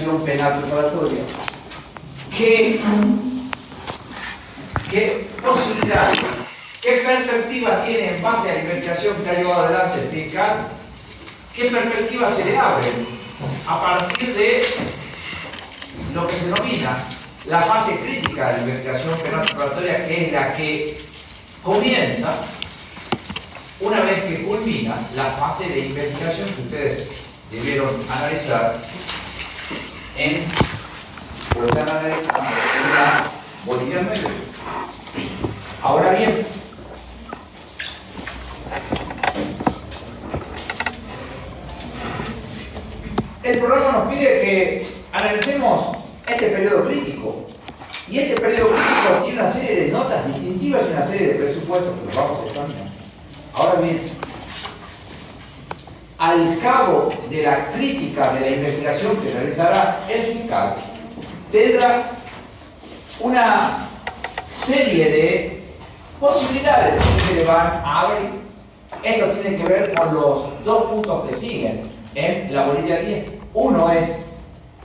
investigación penal preparatoria. ¿Qué posibilidades, qué perspectiva tiene en base a la investigación que ha llevado adelante el fiscal? ¿Qué perspectivas se le abren a partir de lo que se denomina la fase crítica de la investigación penal preparatoria, que es la que comienza una vez que culmina la fase de investigación que ustedes debieron analizar lo están analizando en la Bolivia Medio? Ahora bien, el programa nos pide que analicemos este periodo crítico. Y este periodo crítico tiene una serie de notas distintivas y una serie de presupuestos que vamos a examinar. Ahora bien, al cabo de la crítica de la investigación que realizará el fiscal, tendrá una serie de posibilidades que se le van a abrir. Esto tiene que ver con los dos puntos que siguen en la bolilla 10. Uno es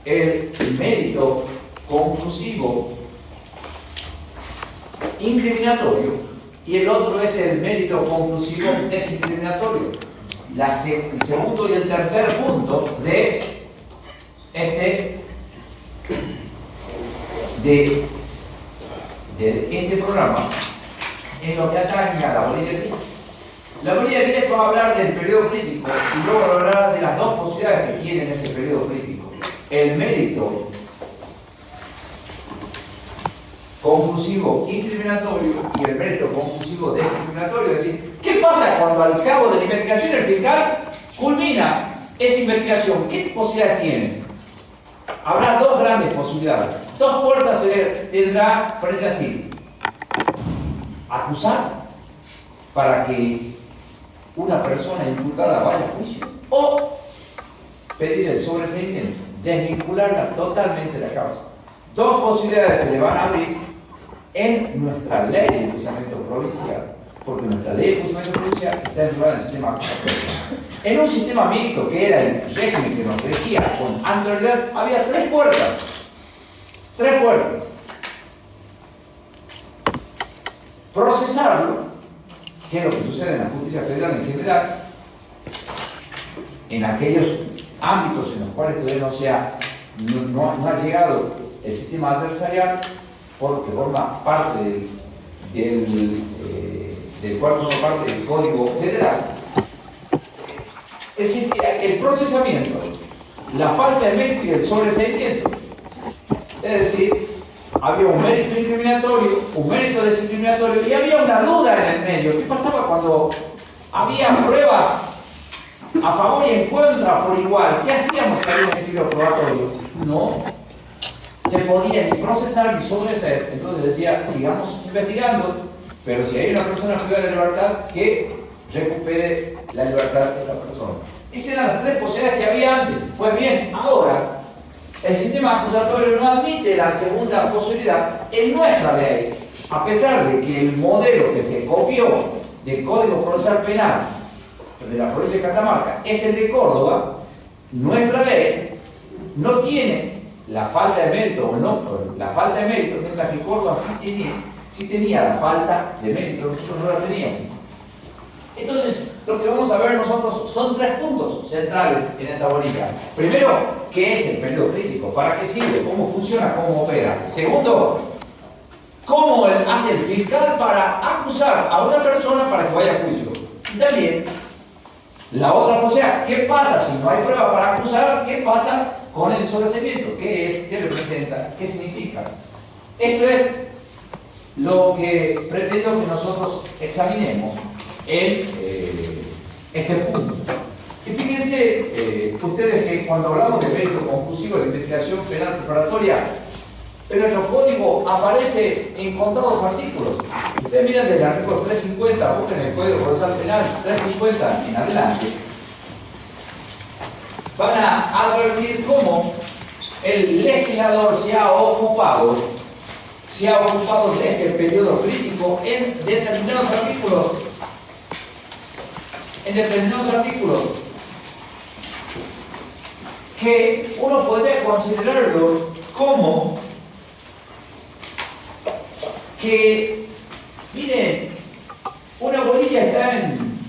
el mérito conclusivo incriminatorio y el otro es el mérito conclusivo desincriminatorio. El segundo y el tercer punto de este programa en lo que atañe a la bolilla 10. La bolilla 10 va a hablar del periodo crítico y luego va a hablar de las dos posibilidades que tiene ese periodo crítico: el mérito conclusivo incriminatorio y el mérito conclusivo desincriminatorio. Es decir, ¿qué pasa cuando al cabo de la investigación el fiscal culmina esa investigación? ¿Qué posibilidades tiene? Habrá dos grandes posibilidades. Dos puertas se tendrá frente a sí: acusar para que una persona imputada vaya a juicio, o pedir el sobreseimiento, desvincularla totalmente de la causa. Dos posibilidades se le van a abrir en nuestra ley de enjuiciamiento provincial, porque nuestra ley de enjuiciamiento provincial está enfocada en el sistema acusatorio. En un sistema mixto, que era el régimen que nos regía con anterioridad, había tres puertas. Tres puertas. Procesarlo, que es lo que sucede en la justicia federal en general, en aquellos ámbitos en los cuales todavía no ha llegado el sistema adversarial, porque forma parte del cual forma parte del Código Federal. El procesamiento, la falta de mérito y el sobreseimiento. Es decir, había un mérito incriminatorio, un mérito desincriminatorio y había una duda en el medio. ¿Qué pasaba cuando había pruebas a favor y en contra por igual? ¿Qué hacíamos si había un estilo probatorio? No se podía ni procesar ni sobreseer. Entonces decía, sigamos investigando, pero si hay una persona privada de libertad, que recupere la libertad de esa persona. Esas eran las tres posibilidades que había antes. Pues bien, ahora el sistema acusatorio no admite la segunda posibilidad en nuestra ley, a pesar de que el modelo que se copió del Código Procesal Penal de la provincia de Catamarca es el de Córdoba. Nuestra ley no tiene la falta de mérito, o no, la falta de mérito, mientras que Córdoba sí tenía la falta de mérito, nosotros no la teníamos. Entonces, lo que vamos a ver nosotros son tres puntos centrales en esta bolilla. Primero, ¿qué es el periodo crítico? ¿Para qué sirve? ¿Cómo funciona? ¿Cómo opera? Segundo, ¿cómo hace el fiscal para acusar a una persona para que vaya a juicio? Y también, la otra posibilidad, ¿qué pasa si no hay prueba para acusar? ¿Qué pasa con el sobreseimiento? ¿Qué es? ¿Qué representa? ¿Qué significa? Esto es lo que pretendo que nosotros examinemos en este punto. Y fíjense ustedes que cuando hablamos de mérito conclusivo de investigación penal preparatoria, en nuestro código aparece en contados artículos. Ustedes miran del artículo 350, busquen el Código Procesal Penal 350 en adelante, van a advertir cómo el legislador se ha ocupado de este periodo crítico en determinados artículos. que uno podría considerarlo como que, miren, una bolilla está en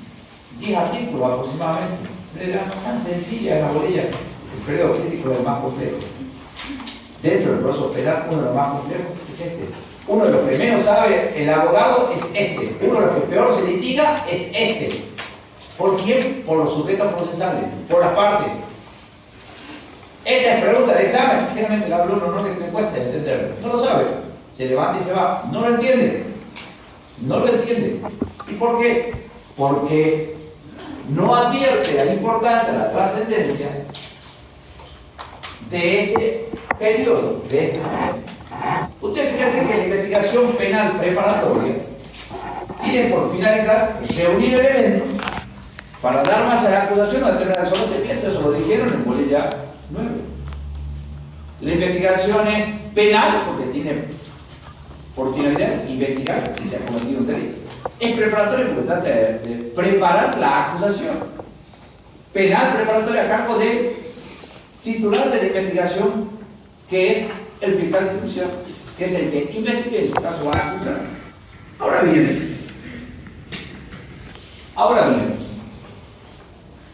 10 artículos aproximadamente. Era tan sencilla la bolilla. El periodo crítico es el más complejo. Dentro del proceso penal, uno de los más complejos es este. Uno de los que menos sabe el abogado es este. Uno de los que peor se litiga es este. ¿Por quién? Por los sujetos procesales, por las partes. Esta es pregunta de examen. Generalmente el alumno no le cuesta entenderlo. No lo sabe. Se levanta y se va. No lo entiende. No lo entiende. ¿Y por qué? Porque no advierte la importancia, la trascendencia de este periodo. De este momento. Ustedes fíjense que la investigación penal preparatoria tiene por finalidad reunir elementos para dar más a la acusación o determinar solo procedimiento. Eso lo dijeron en bolilla 9. La investigación es penal porque tiene por finalidad investigar si se ha cometido un delito. Es preparatoria porque trata de preparar la acusación. Penal preparatoria a cargo del titular de la investigación, que es el fiscal de instrucción, que es el que investiga y en su caso va a acusar. Ahora bien,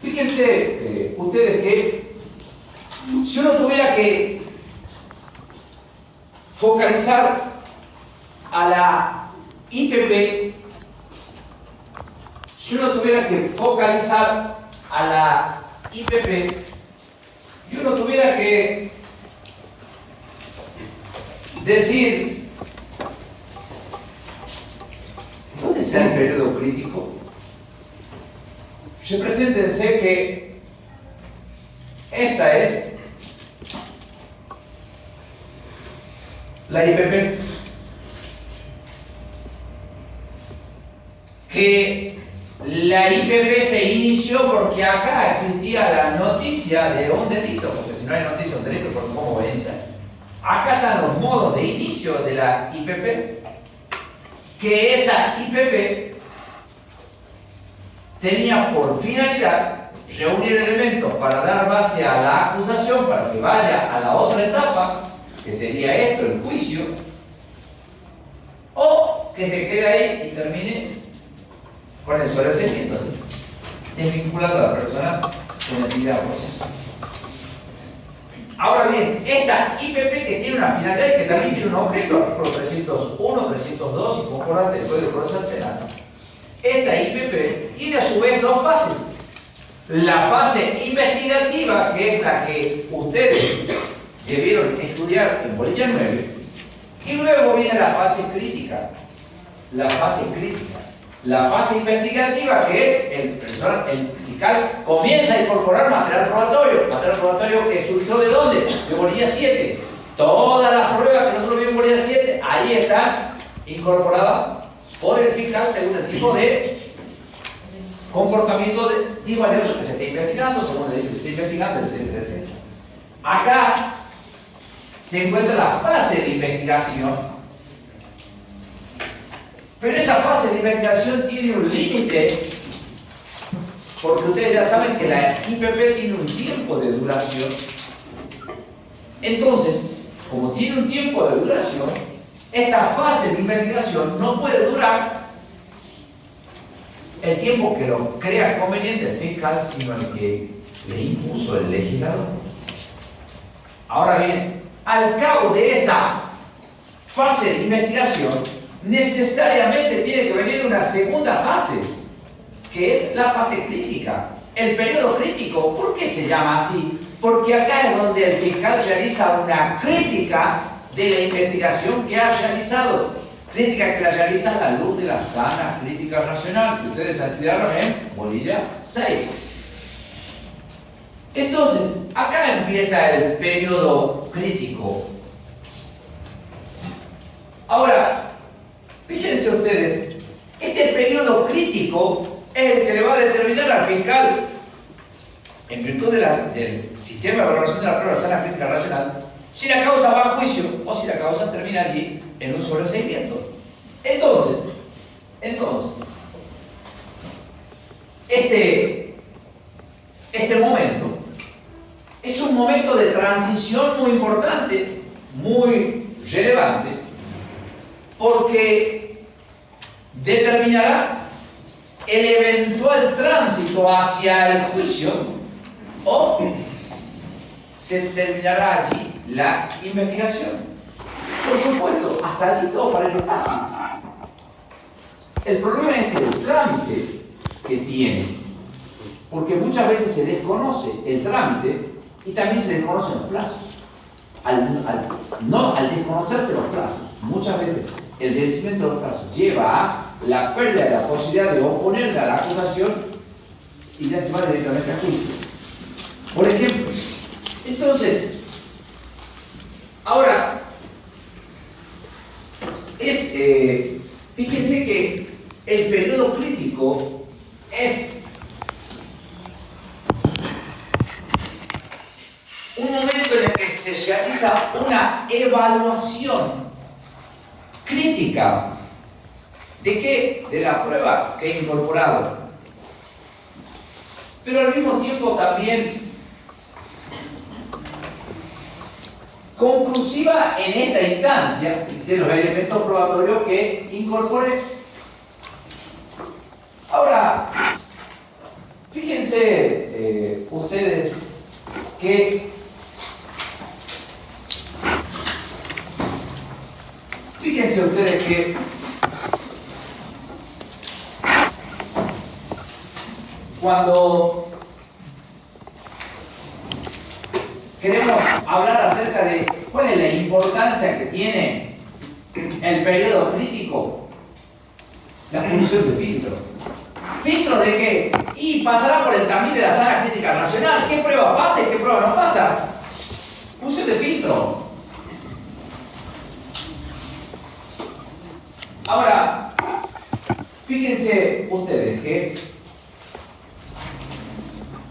fíjense ustedes que si uno tuviera que focalizar a la IPP, y uno tuviera que decir ¿dónde está el periodo crítico? Represéntense que esta es la IPP, que la IPP se inició porque acá existía la noticia de un delito, porque si no hay noticia de un delito, ¿cómo va a iniciar? Acá están los modos de inicio de la IPP, que esa IPP tenía por finalidad reunir elementos para dar base a la acusación para que vaya a la otra etapa, que sería esto, el juicio, o que se quede ahí y termine con el sobreseimiento, desvinculando a la persona sometida a proceso. Ahora bien, esta IPP que tiene una finalidad y que también tiene un objeto, artículo 301, 302 y concordante del Código Procesal Penal, esta IPP tiene a su vez dos fases. La fase investigativa, que es la que ustedes debieron estudiar en bolilla 9, y luego viene la fase crítica. La fase crítica. La fase investigativa, que es el fiscal comienza a incorporar material probatorio que surgió ¿de dónde? De bolilla 7. Todas las pruebas que nosotros vimos en bolilla 7, ahí están incorporadas por el fiscal según el tipo de comportamiento divalioso que se está investigando, según el delito que se está investigando, etcétera, etcétera. Acá se encuentra la fase de investigación. Pero esa fase de investigación tiene un límite, porque ustedes ya saben que la IPP tiene un tiempo de duración. Entonces, como tiene un tiempo de duración, esta fase de investigación no puede durar el tiempo que lo crea conveniente el fiscal, sino el que le impuso el legislador. Ahora bien, al cabo de esa fase de investigación, necesariamente tiene que venir una segunda fase, que es la fase crítica, el periodo crítico. ¿Por qué se llama así? Porque acá es donde el fiscal realiza una crítica de la investigación que ha realizado, crítica que la realiza a la luz de la sana crítica racional, que ustedes estudiaron en bolilla 6. Entonces, acá empieza el periodo crítico. Ahora, fíjense ustedes, este periodo crítico es el que le va a determinar al fiscal, en virtud del sistema de valoración de la prueba de sana crítica racional, si la causa va a juicio o si la causa termina allí en un sobreseimiento. Entonces, este momento es un momento de transición muy importante, muy relevante, porque determinará el eventual tránsito hacia el juicio o se terminará allí la investigación. Por supuesto, hasta allí todo parece fácil. El problema es el trámite que tiene, porque muchas veces se desconoce el trámite y también se desconocen los plazos. Al desconocerse los plazos, muchas veces el vencimiento de los plazos lleva a la pérdida de la posibilidad de oponerle a la acusación y ya se va directamente a juicio. Por ejemplo, entonces, ahora, fíjense que el periodo crítico es un momento en el que se realiza una evaluación crítica ¿de qué? De la prueba que he incorporado. Pero al mismo tiempo también conclusiva en esta instancia de los elementos probatorios que incorporé. Ahora, fíjense ustedes que cuando queremos hablar acerca de cuál es la importancia que tiene el periodo crítico, la función de filtro. ¿Filtro de qué? Y pasará por el camino de la sana crítica racional. ¿Qué prueba pasa y qué prueba no pasa? Función de filtro. Ahora, fíjense ustedes que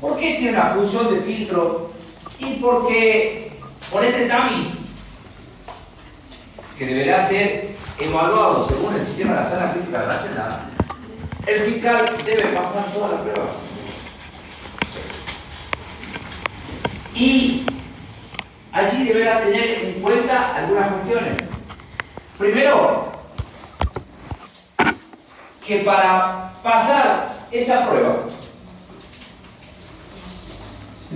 ¿por qué tiene una función de filtro? Y porque por este tamiz que deberá ser evaluado según el sistema de la sana crítica racional, el fiscal debe pasar toda la prueba. Y allí deberá tener en cuenta algunas cuestiones. Primero, que para pasar esa prueba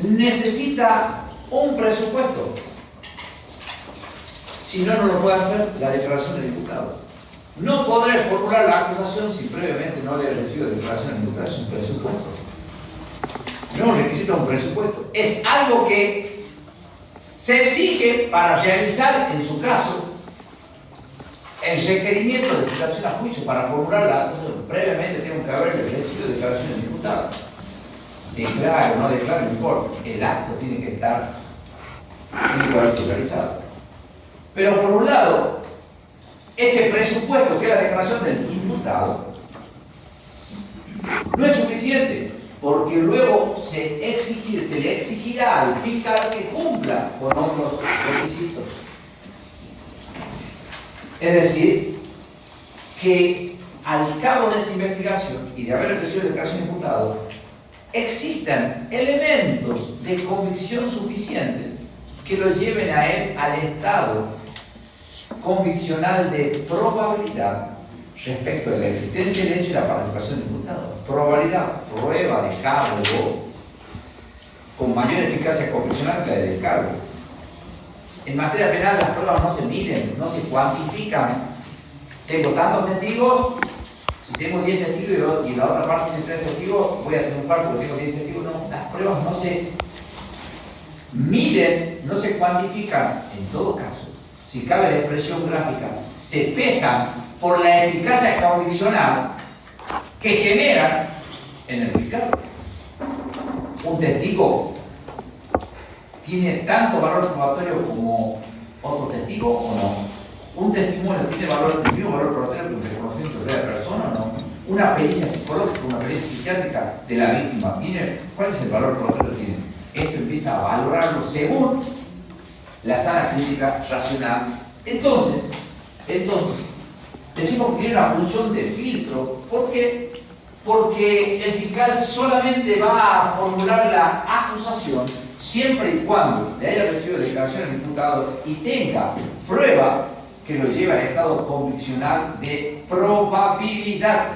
necesita un presupuesto. Si no, no lo puede hacer la declaración del imputado. No podré formular la acusación si previamente no le he recibido declaración del imputado. Es un presupuesto. No necesita un presupuesto. Es algo que se exige para realizar, en su caso, el requerimiento de citación a juicio para formular la acusación. Previamente tengo que haber recibido declaración del imputado. Declaro o no declaro, no importa. El acto tiene que haberse realizado. Pero por un lado, ese presupuesto que es la declaración del imputado no es suficiente, porque luego se le exigirá al fiscal que cumpla con otros requisitos. Es decir, que al cabo de esa investigación y de haber recibido declaración de imputado, existan elementos de convicción suficientes que lo lleven a él al estado conviccional de probabilidad respecto de la existencia del hecho y la participación del imputado. Probabilidad, prueba de cargo con mayor eficacia conviccional que la de descargo. En materia penal las pruebas no se miden, no se cuantifican. Tengo tantos testigos, si tengo 10 testigos y la otra parte tiene 3 testigos, voy a triunfar porque tengo 10 testigos. No, las pruebas no se miden, no se cuantifican. En todo caso, si cabe la expresión gráfica, se pesan por la eficacia conviccional que generan en el fiscal. Un testigo tiene tanto valor probatorio como otro testigo o no. Un testimonio tiene el mismo valor probatorio que un reconocimiento de la persona o no. Una pericia psicológica, una pericia psiquiátrica de la víctima, ¿cuál es el valor probatorio que tiene? Esto empieza a valorarlo según la sana crítica racional. Entonces, decimos que tiene una función de filtro. ¿Por qué? Porque el fiscal solamente va a formular la acusación siempre y cuando le haya recibido declaración al imputado y tenga prueba que lo lleve al estado conviccional de probabilidad.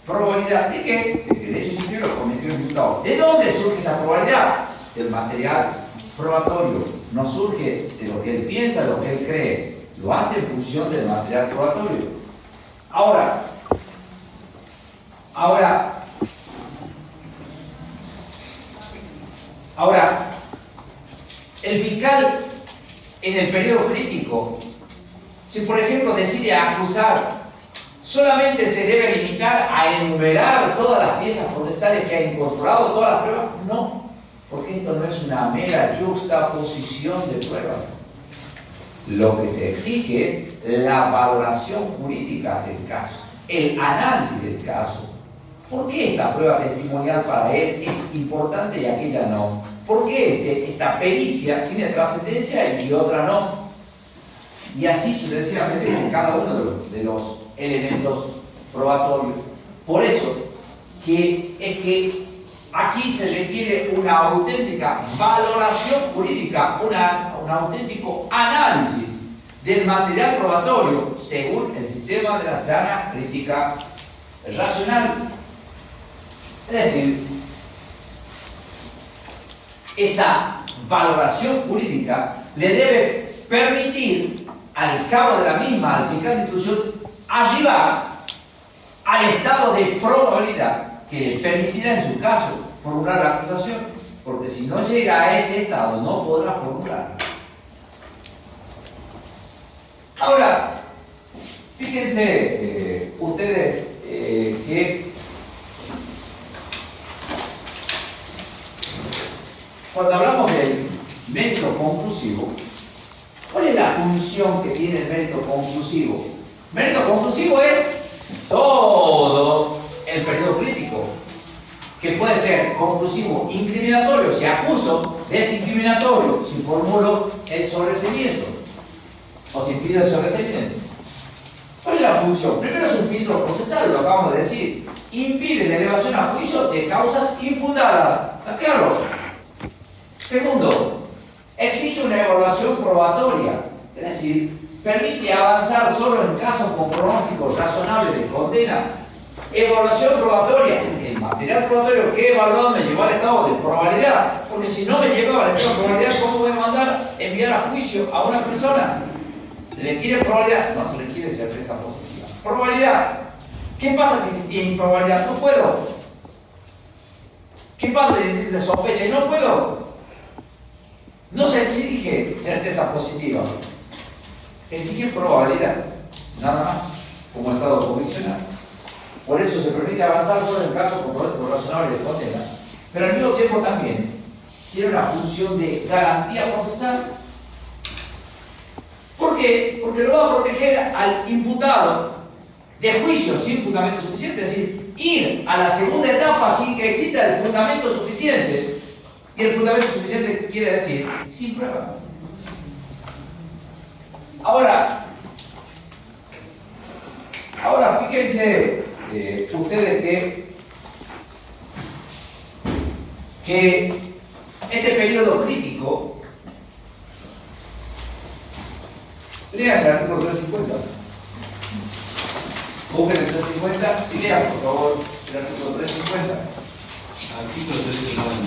¿Probabilidad de qué? De que el hecho existió y lo cometió el imputado. ¿De dónde surge esa probabilidad? Del material probatorio. No surge de lo que él piensa, de lo que él cree. Lo hace en función del material probatorio. Ahora, el fiscal en el periodo crítico, si por ejemplo decide acusar, ¿solamente se debe limitar a enumerar todas las piezas procesales que ha incorporado, todas las pruebas? No, porque esto no es una mera juxtaposición de pruebas. Lo que se exige es la valoración jurídica del caso, el análisis del caso. ¿Por qué esta prueba testimonial para él es importante y aquella no? ¿Por qué esta pericia tiene trascendencia y otra no? Y así sucesivamente con cada uno de los elementos probatorios. Por eso que aquí se requiere una auténtica valoración jurídica, un auténtico análisis del material probatorio según el sistema de la sana crítica racional. Es decir, esa valoración jurídica le debe permitir al cabo de la misma, al fiscal de instrucción, arribar al estado de probabilidad que le permitirá en su caso formular la acusación, porque si no llega a ese estado no podrá formularla. Ahora, fíjense ustedes que cuando hablamos del mérito conclusivo, ¿cuál es la función que tiene el mérito conclusivo? Mérito conclusivo es todo el periodo crítico, que puede ser conclusivo incriminatorio si acuso, desincriminatorio si formulo el sobreseimiento o si pido el sobreseimiento. ¿Cuál es la función? Primero es un filtro procesal, lo acabamos de decir. Impide la elevación a juicio de causas infundadas. ¿Está claro? Segundo, exige una evaluación probatoria, es decir, permite avanzar solo en casos con pronósticos razonables de condena. Evaluación probatoria, el material probatorio que he evaluado me llevó al estado de probabilidad, porque si no me llevaba al estado de probabilidad, ¿cómo voy a mandar enviar a juicio a una persona? ¿Se le quiere probabilidad? No, se le quiere certeza positiva. Probabilidad. ¿Qué pasa si tiene improbabilidad? No puedo. ¿Qué pasa si existe sospecha? No puedo. No se exige certeza positiva, se exige probabilidad, nada más, como estado conviccional. Por eso se permite avanzar solo en el caso con pronósticos razonables de condena, pero al mismo tiempo también tiene una función de garantía procesal. ¿Por qué? Porque lo va a proteger al imputado de juicio sin fundamento suficiente, es decir, ir a la segunda etapa sin que exista el fundamento suficiente. Y el fundamento suficiente quiere decir sin pruebas. Ahora fíjense ustedes que este periodo crítico, lean el artículo 350. Busquen el 350 y lean, por favor, el artículo 350. Artículo 350.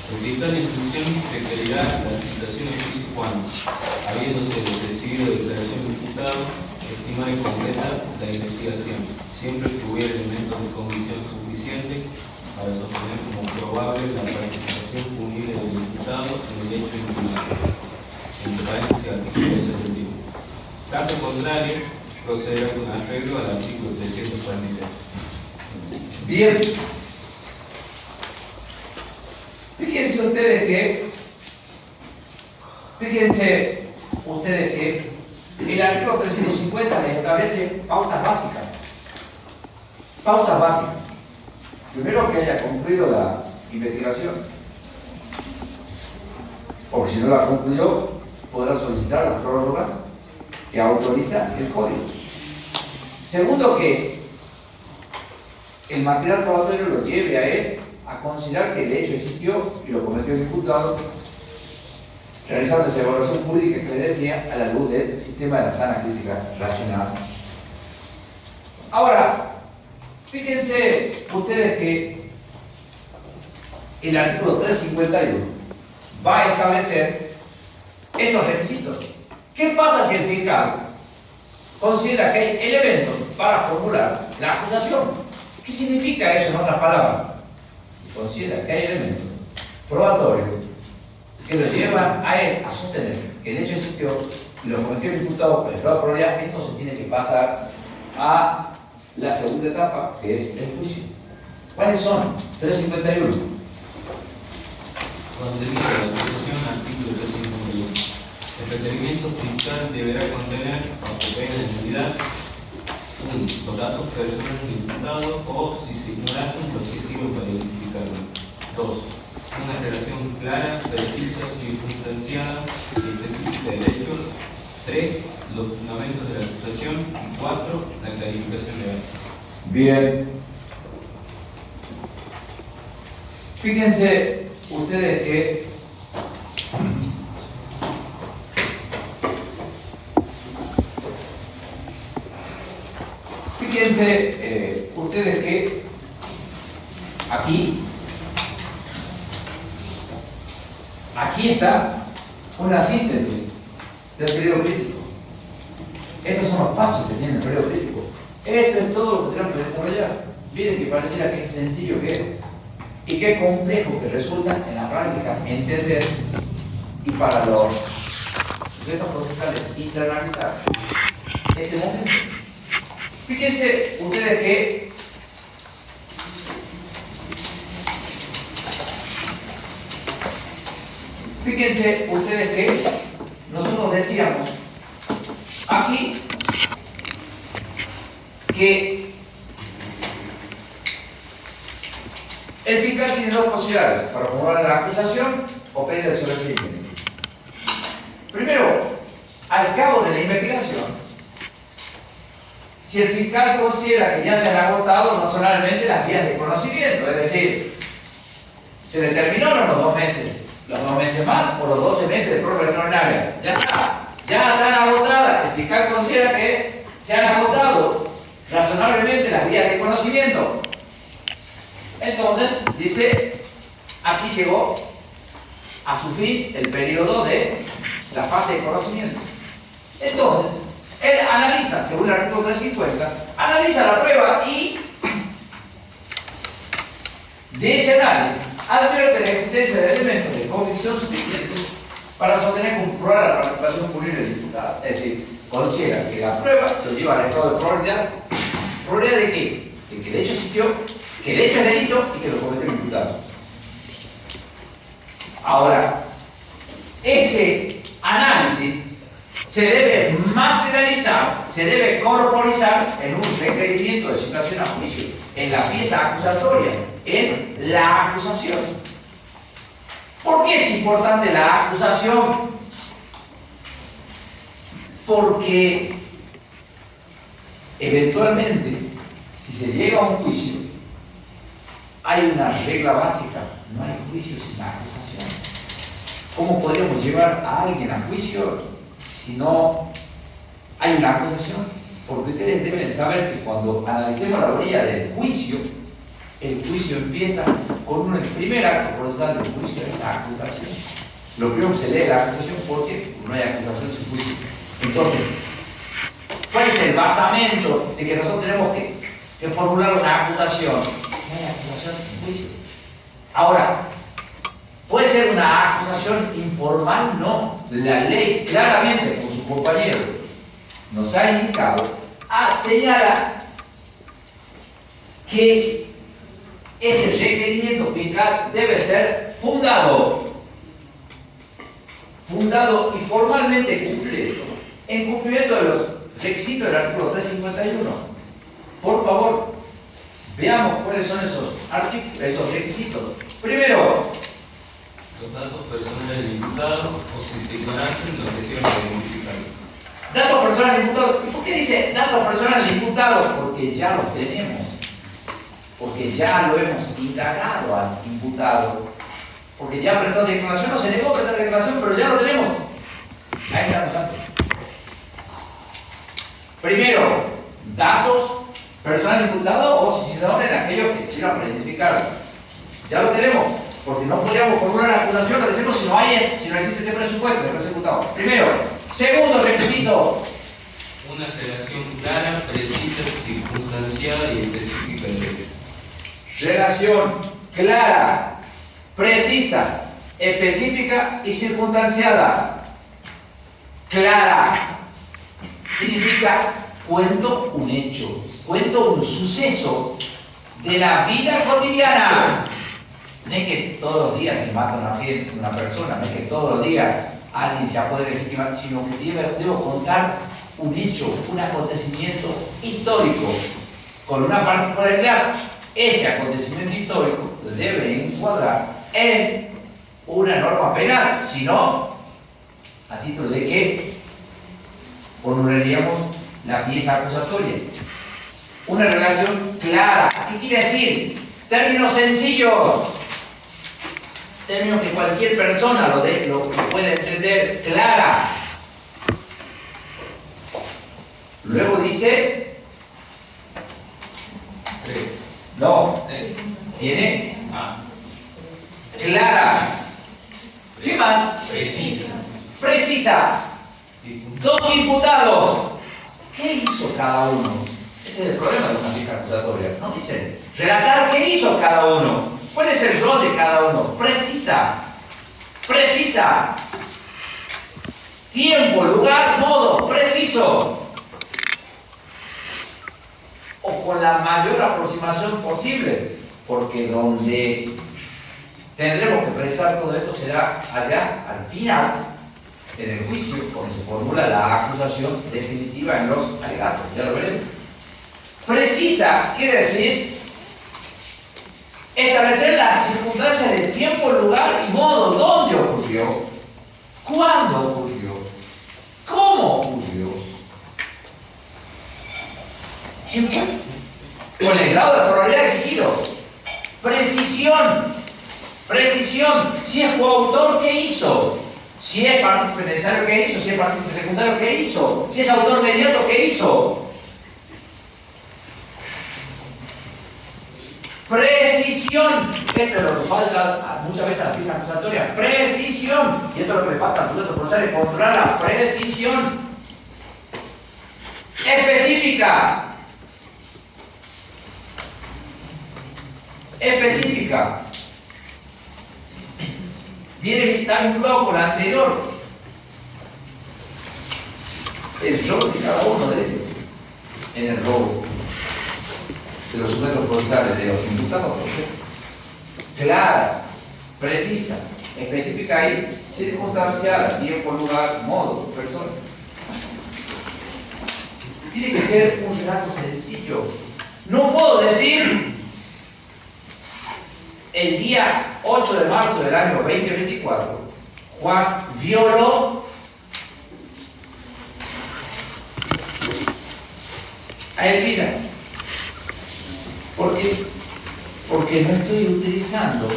El fiscal de instrucción requerirá la citación en juicio cuando, habiéndose recibido declaración del imputado, estimar y completa la investigación, siempre que hubiera elementos de convicción suficiente para sostener como probable la participación punible del imputado en el hecho incriminatorio. Entre paréntesis, artículo 71. Caso contrario, procederá con arreglo al artículo 343. Bien. Fíjense ustedes que el artículo 350 les establece pautas básicas. Pautas básicas. Primero, que haya concluido la investigación. Porque si no la concluyó, podrá solicitar las prórrogas que autoriza el código. Segundo, que el material probatorio lo lleve a él a a considerar que el hecho existió y lo cometió el imputado, realizando esa evaluación jurídica que les decía a la luz del sistema de la sana crítica racional. Ahora, fíjense ustedes que el artículo 351 va a establecer esos requisitos. ¿Qué pasa si el fiscal considera que hay elementos para formular la acusación? ¿Qué significa eso en otras palabras? Considera que hay elementos probatorios que lo llevan a él a sostener que el hecho existió y lo cometió el imputado con toda probabilidad. Esto se tiene que pasar a la segunda etapa, que es el juicio. ¿Cuáles son? 351. Contenido de la acusación, artículo 351. El requerimiento fiscal deberá contener, bajo pena de nulidad, 1. Los datos personales del imputado o, si se ignorasen, los que sirven para identificarlo. 2. Una relación clara, precisa, circunstanciada y específica del hecho. 3. Los fundamentos de la acusación. Y 4. La clarificación legal. Bien. Fíjense ustedes que ustedes que aquí está una síntesis del periodo crítico. Estos son los pasos que tiene el periodo crítico. Esto es todo lo que tenemos que desarrollar. Miren que pareciera que es sencillo que es y qué complejo que resulta en la práctica entender y para los sujetos procesales internalizar este momento. Fíjense ustedes que nosotros decíamos aquí que el fiscal tiene dos posibilidades para formular la acusación o pedir el sobreseimiento. Primero, al cabo de la investigación, si el fiscal considera que ya se han agotado razonablemente las vías de conocimiento, es decir, se determinaron los 2 meses, los 2 meses más o los 12 meses de prórroga extraordinaria, ya está, ya están agotadas, el fiscal considera que se han agotado razonablemente las vías de conocimiento. Entonces, dice, aquí llegó a su fin el periodo de la fase de conocimiento. Entonces, él analiza, según el artículo 350, analiza la prueba y de ese análisis advierte la existencia de elementos de convicción suficientes para sostener con comprobar la participación punible del imputado. Es decir, considera que la prueba lo lleva al estado de probabilidad. ¿Probabilidad de qué? De que el hecho existió, que el hecho es delito y que lo cometió el imputado. Ahora, ese análisis se debe materializar, se debe corporizar en un requerimiento de citación a juicio, en la pieza acusatoria, en la acusación. ¿Por qué es importante la acusación? Porque eventualmente, si se llega a un juicio, hay una regla básica: no hay juicio sin acusación. ¿Cómo podríamos llevar a alguien a juicio si no hay una acusación? Porque ustedes deben saber que cuando analicemos la orilla del juicio, el juicio empieza con el primer acto procesal del juicio, es la acusación. Lo primero que se lee es la acusación porque no hay acusación sin juicio. Entonces, ¿cuál es el basamento de que nosotros tenemos que formular una acusación? No hay acusación sin juicio. Ahora, ¿puede ser una acusación informal? No. La ley claramente, con su compañero, nos ha indicado, señala que ese requerimiento fiscal debe ser fundado y formalmente cumplido en cumplimiento de los requisitos del artículo 351. Por favor, veamos cuáles son esos requisitos. Primero, los datos personales del imputado o, si se ignorasen, los que sirven para identificarlo. Datos personales del imputado. ¿Y por qué dice datos personales del imputado? Porque ya los tenemos. porque ya lo hemos indagado al imputado, porque ya prestó declaración, no se negó a prestar declaración, pero ya lo tenemos. Ahí está los datos. Primero, datos personal imputado o ciudadano en aquellos que quisieran para identificarlo. Ya lo tenemos, porque no podríamos formular la acusación, lo decimos si no existe este presupuesto de persecutado. Primero. Segundo requisito. Una relación clara, precisa, circunstanciada y específica del hecho. Relación clara, precisa, específica y circunstanciada. Clara significa cuento un hecho, cuento un suceso de la vida cotidiana. No es que todos los días se mata una persona, no es que todos los días alguien se puede legitimar, sino que debo contar un hecho, un acontecimiento histórico, con una particularidad. Ese acontecimiento histórico debe encuadrar en una norma penal, si no, a título de que formularíamos la pieza acusatoria. Una relación clara. ¿Qué quiere decir? Términos sencillos. Términos que cualquier persona lo puede entender. Clara. Luego dice... 3. No. Tiene... Clara. ¿Qué más? Precisa. Precisa. Dos imputados. ¿Qué hizo cada uno? Ese es el problema de una pieza acusatoria. No dicen relatar qué hizo cada uno. ¿Cuál es el rol de cada uno? Precisa. Precisa. Tiempo, lugar, modo. Preciso. O con la mayor aproximación posible. Porque donde tendremos que precisar todo esto será allá, al final, en el juicio, cuando se formula la acusación definitiva en los alegatos. Ya lo veremos. Precisa quiere decir establecer las circunstancias de tiempo, lugar y modo. ¿Dónde ocurrió? ¿Cuándo ocurrió? ¿Cómo ocurrió? ¿Quién fue? Con el grado de probabilidad exigido. Precisión. Precisión. Si es coautor, ¿qué hizo? Si es partícipe necesario, ¿qué hizo? Si es partícipe secundario, ¿qué hizo? Si es autor inmediato, ¿qué hizo? Precisión. Esto es lo que falta muchas veces a las piezas acusatorias. Precisión. Y esto es lo que le falta al sujeto procesal, es controlar la precisión. Específica. Específica. Está vinculado con la anterior. El rol de cada uno de ellos en el robo de los sujetos procesales, de los imputados. Clara, precisa, específica y circunstancial, tiempo, lugar, modo, persona. Tiene que ser un relato sencillo. No puedo decir el día 8 de marzo del año 2024, Juan violó a Elvira. Porque no estoy utilizando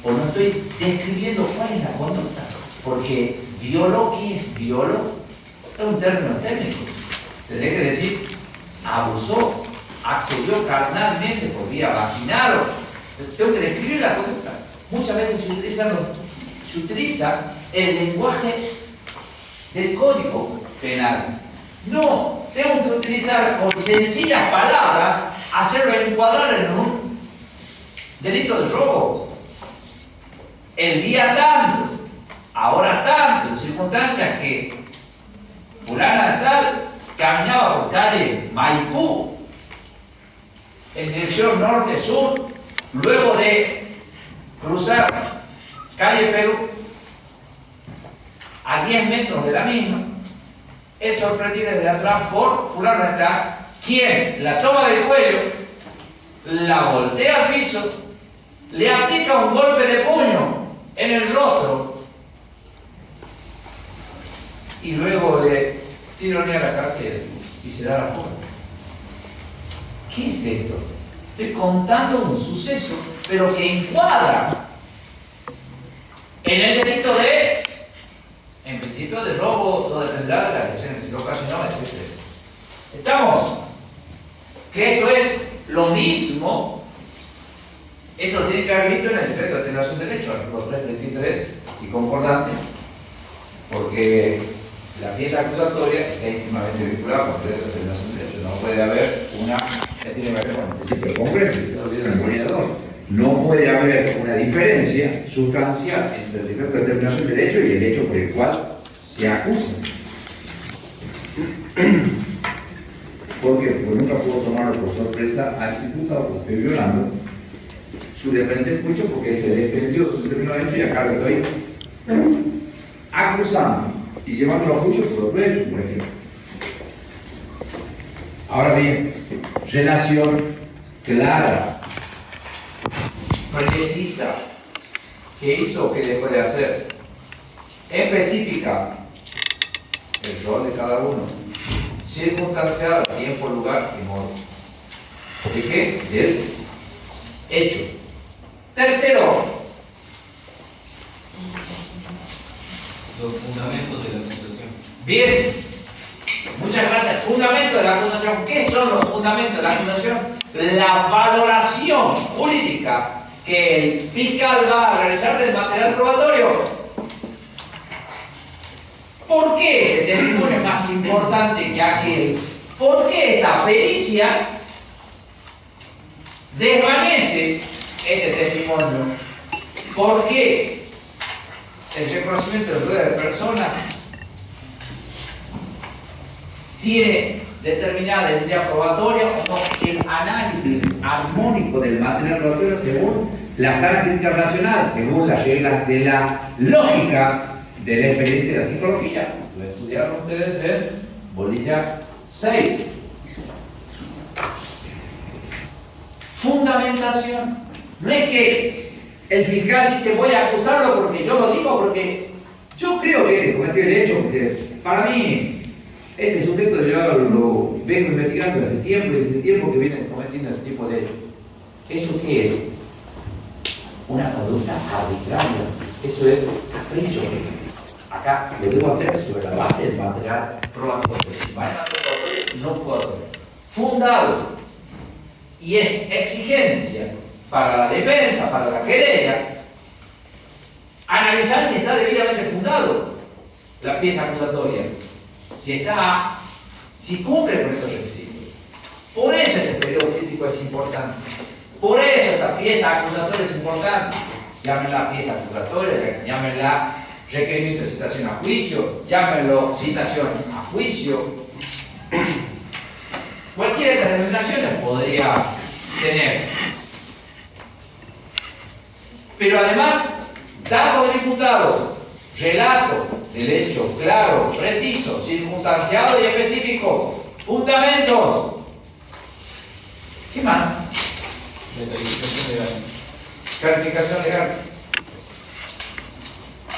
o no estoy describiendo cuál es la conducta. Porque violó, ¿qué es violó? Es un término técnico. Tendré que decir abusó, accedió carnalmente por vía vaginal. Tengo que describir la conducta. Muchas veces se utiliza el lenguaje del Código Penal. No, tengo que utilizar con sencillas palabras, hacerlo encuadrar en un delito de robo. El día tanto, ahora tanto, en circunstancias que fulana tal caminaba por calle Maipú en dirección norte-sur, luego de cruzar calle Perú, a 10 metros de la misma, es sorprendida desde atrás por fulana tal, quien la toma del cuello, la voltea al piso, le aplica un golpe de puño en el rostro y luego le tironea la cartera y se da la fuga. ¿Qué es esto? Estoy contando un suceso, pero que encuadra en el delito de, en principio, de robo, todo dependerá de la agresión en sentido ocasional, etc. ¿Estamos? Que esto es lo mismo. Esto lo tiene que haber visto en el decreto de atenuación de derecho, artículo 333 y concordante, porque la pieza acusatoria está íntimamente vinculada con el decreto de atenuación de derecho. No puede haber una, que tiene que ver con el principio de congreso, usted lo tiene en el monedador. No puede haber una diferencia sustancial entre el decreto de determinación de derecho y el hecho por el cual se acusa. ¿Por qué? Porque nunca puedo tomarlo por sorpresa al imputado porque estoy violando su defensa en juicio porque se defendió su determinado derecho y acá lo estoy acusando y llevándolo a juicio por otro hecho, por ejemplo. Ahora bien, relación clara, precisa, qué hizo o qué dejó de hacer, específica, el rol de cada uno, circunstancial, tiempo, lugar y modo. ¿De qué? Del hecho. Tercero, los fundamentos de la acusación. bien, muchas gracias. Fundamento de la acusación. ¿Qué son los fundamentos de la acusación? La valoración jurídica que el fiscal va a realizar del material probatorio. ¿Por qué este testimonio es más importante que aquel? ¿Por qué esta pericia desvanece este testimonio? ¿Por qué el reconocimiento de rueda de personas tiene determinada identidad probatoria o no? El análisis armónico del material probatorio según la sala internacional, según las reglas de la lógica de la experiencia de la psicología. Lo estudiaron ustedes en bolilla 6. Fundamentación. No es que el fiscal dice voy a acusarlo porque yo lo digo, porque yo creo que cometió el hecho, porque para mí este sujeto yo lo vengo investigando hace tiempo y desde tiempo que viene cometiendo este tipo de hechos. ¿Eso qué es? Una conducta arbitraria. Eso es capricho. Acá lo debo hacer sobre la base del material probatorio. Si no puedo hacer. Fundado. Y es exigencia para la defensa, para la querella, analizar si está debidamente fundado la pieza acusatoria. Si cumple con estos requisitos. Por eso este periodo crítico es importante. Por eso esta pieza acusatoria es importante. Llámenla pieza acusatoria, llámenla requerimiento de citación a juicio, llámenlo citación a juicio. Cualquiera de estas denominaciones podría tener. Pero además, datos del imputado, relato del hecho claro, preciso, circunstanciado y específico, fundamentos. ¿Qué más? Calificación legal. Calificación legal.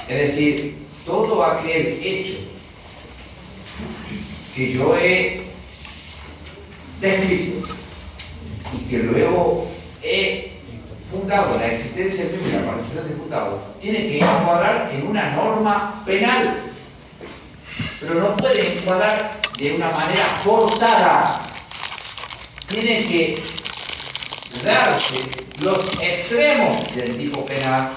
Es decir, todo aquel hecho que yo he descrito y que luego he fundado la existencia misma y la participación del imputado, tiene que encuadrar en una norma penal, pero no puede encuadrar de una manera forzada. Tienen que darse los extremos del tipo penal.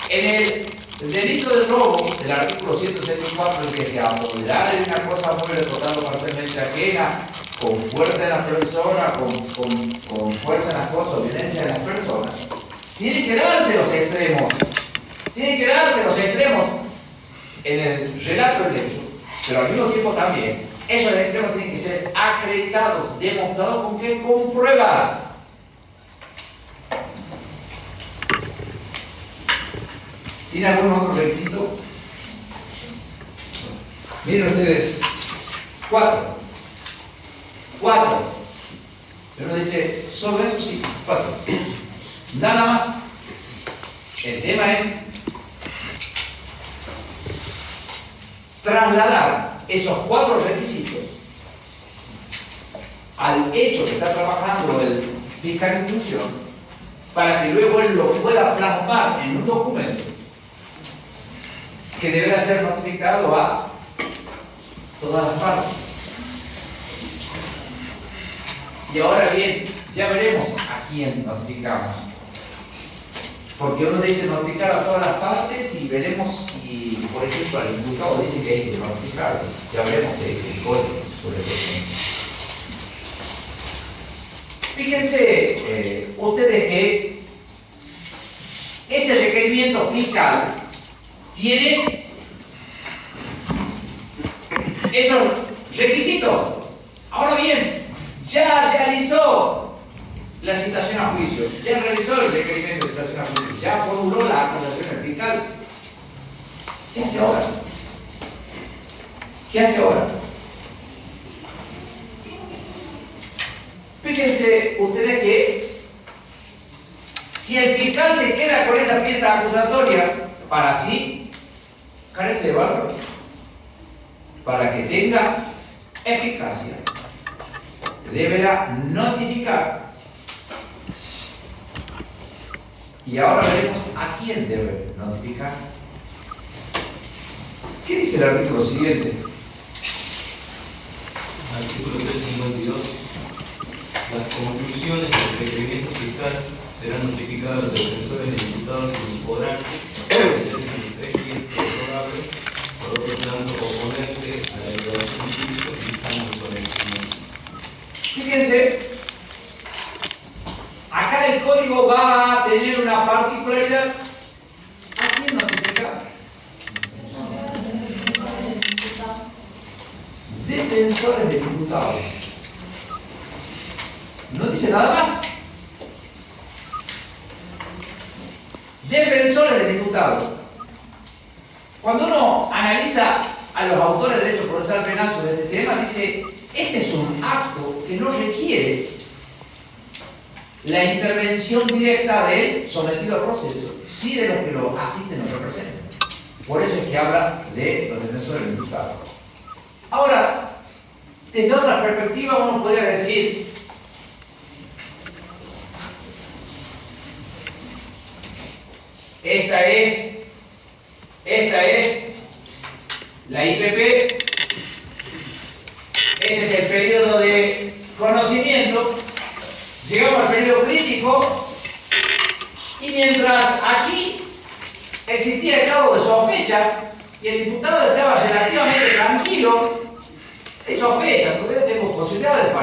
En el delito de robo del artículo 174, en que se apoderara de una cosa mueble tocando parcialmente ajena, con fuerza en la persona, con fuerza en las cosas, violencia en las personas, tienen que darse los extremos. Tienen que darse los extremos en el relato del hecho, pero al mismo tiempo también esos extremos tienen que ser acreditados, demostrados con qué, con pruebas. ¿Tiene algún otro requisito? Miren ustedes, 4. Pero dice, solo eso sí, 4. Nada más. El tema es trasladar esos 4 requisitos al hecho que está trabajando fiscal de instrucción para que luego él lo pueda plasmar en un documento que deberá ser notificado a todas las partes. Y ahora bien, ya veremos a quién notificamos. Porque uno dice notificar a todas las partes y veremos si, por ejemplo, al imputado dice que hay que notificarlo. Ya veremos qué dice el código sobre eso. Fíjense ustedes que ese requerimiento fiscal tiene esos requisitos. Ahora bien, ya realizó la citación a juicio, ya realizó el requerimiento de citación a juicio, ya formuló la acusación fiscal. ¿Qué hace ahora? ¿Qué hace ahora? Fíjense ustedes que si el fiscal se queda con esa pieza acusatoria para sí, carece de valor. Para que tenga eficacia, deberá notificar. Y ahora veremos a quién debe notificar. ¿Qué dice el artículo siguiente? Artículo 352. Las conclusiones del requerimiento fiscal serán notificadas a los defensores de imputados y podrán ser favorables por otro tanto oponente a la elevación de juicio y estamos sobre el mismo. Fíjense, acá el código va a tener una particularidad. ¿A quién notificar? Defensores del imputado. No dice nada más. Defensores del imputado. Cuando uno analiza a los autores de derecho procesal penal sobre este tema, dice, este es un acto que no requiere la intervención directa del sometido al proceso, sí de los que lo asisten o representan. Por eso es que habla de los defensores del imputado. Ahora, desde otra perspectiva, uno podría decir, esta es la IPP, este es el periodo de conocimiento, llegamos al periodo crítico y mientras aquí existía el grado de sospecha y el imputado estaba relativamente tranquilo, hay sospecha, todavía tengo posibilidades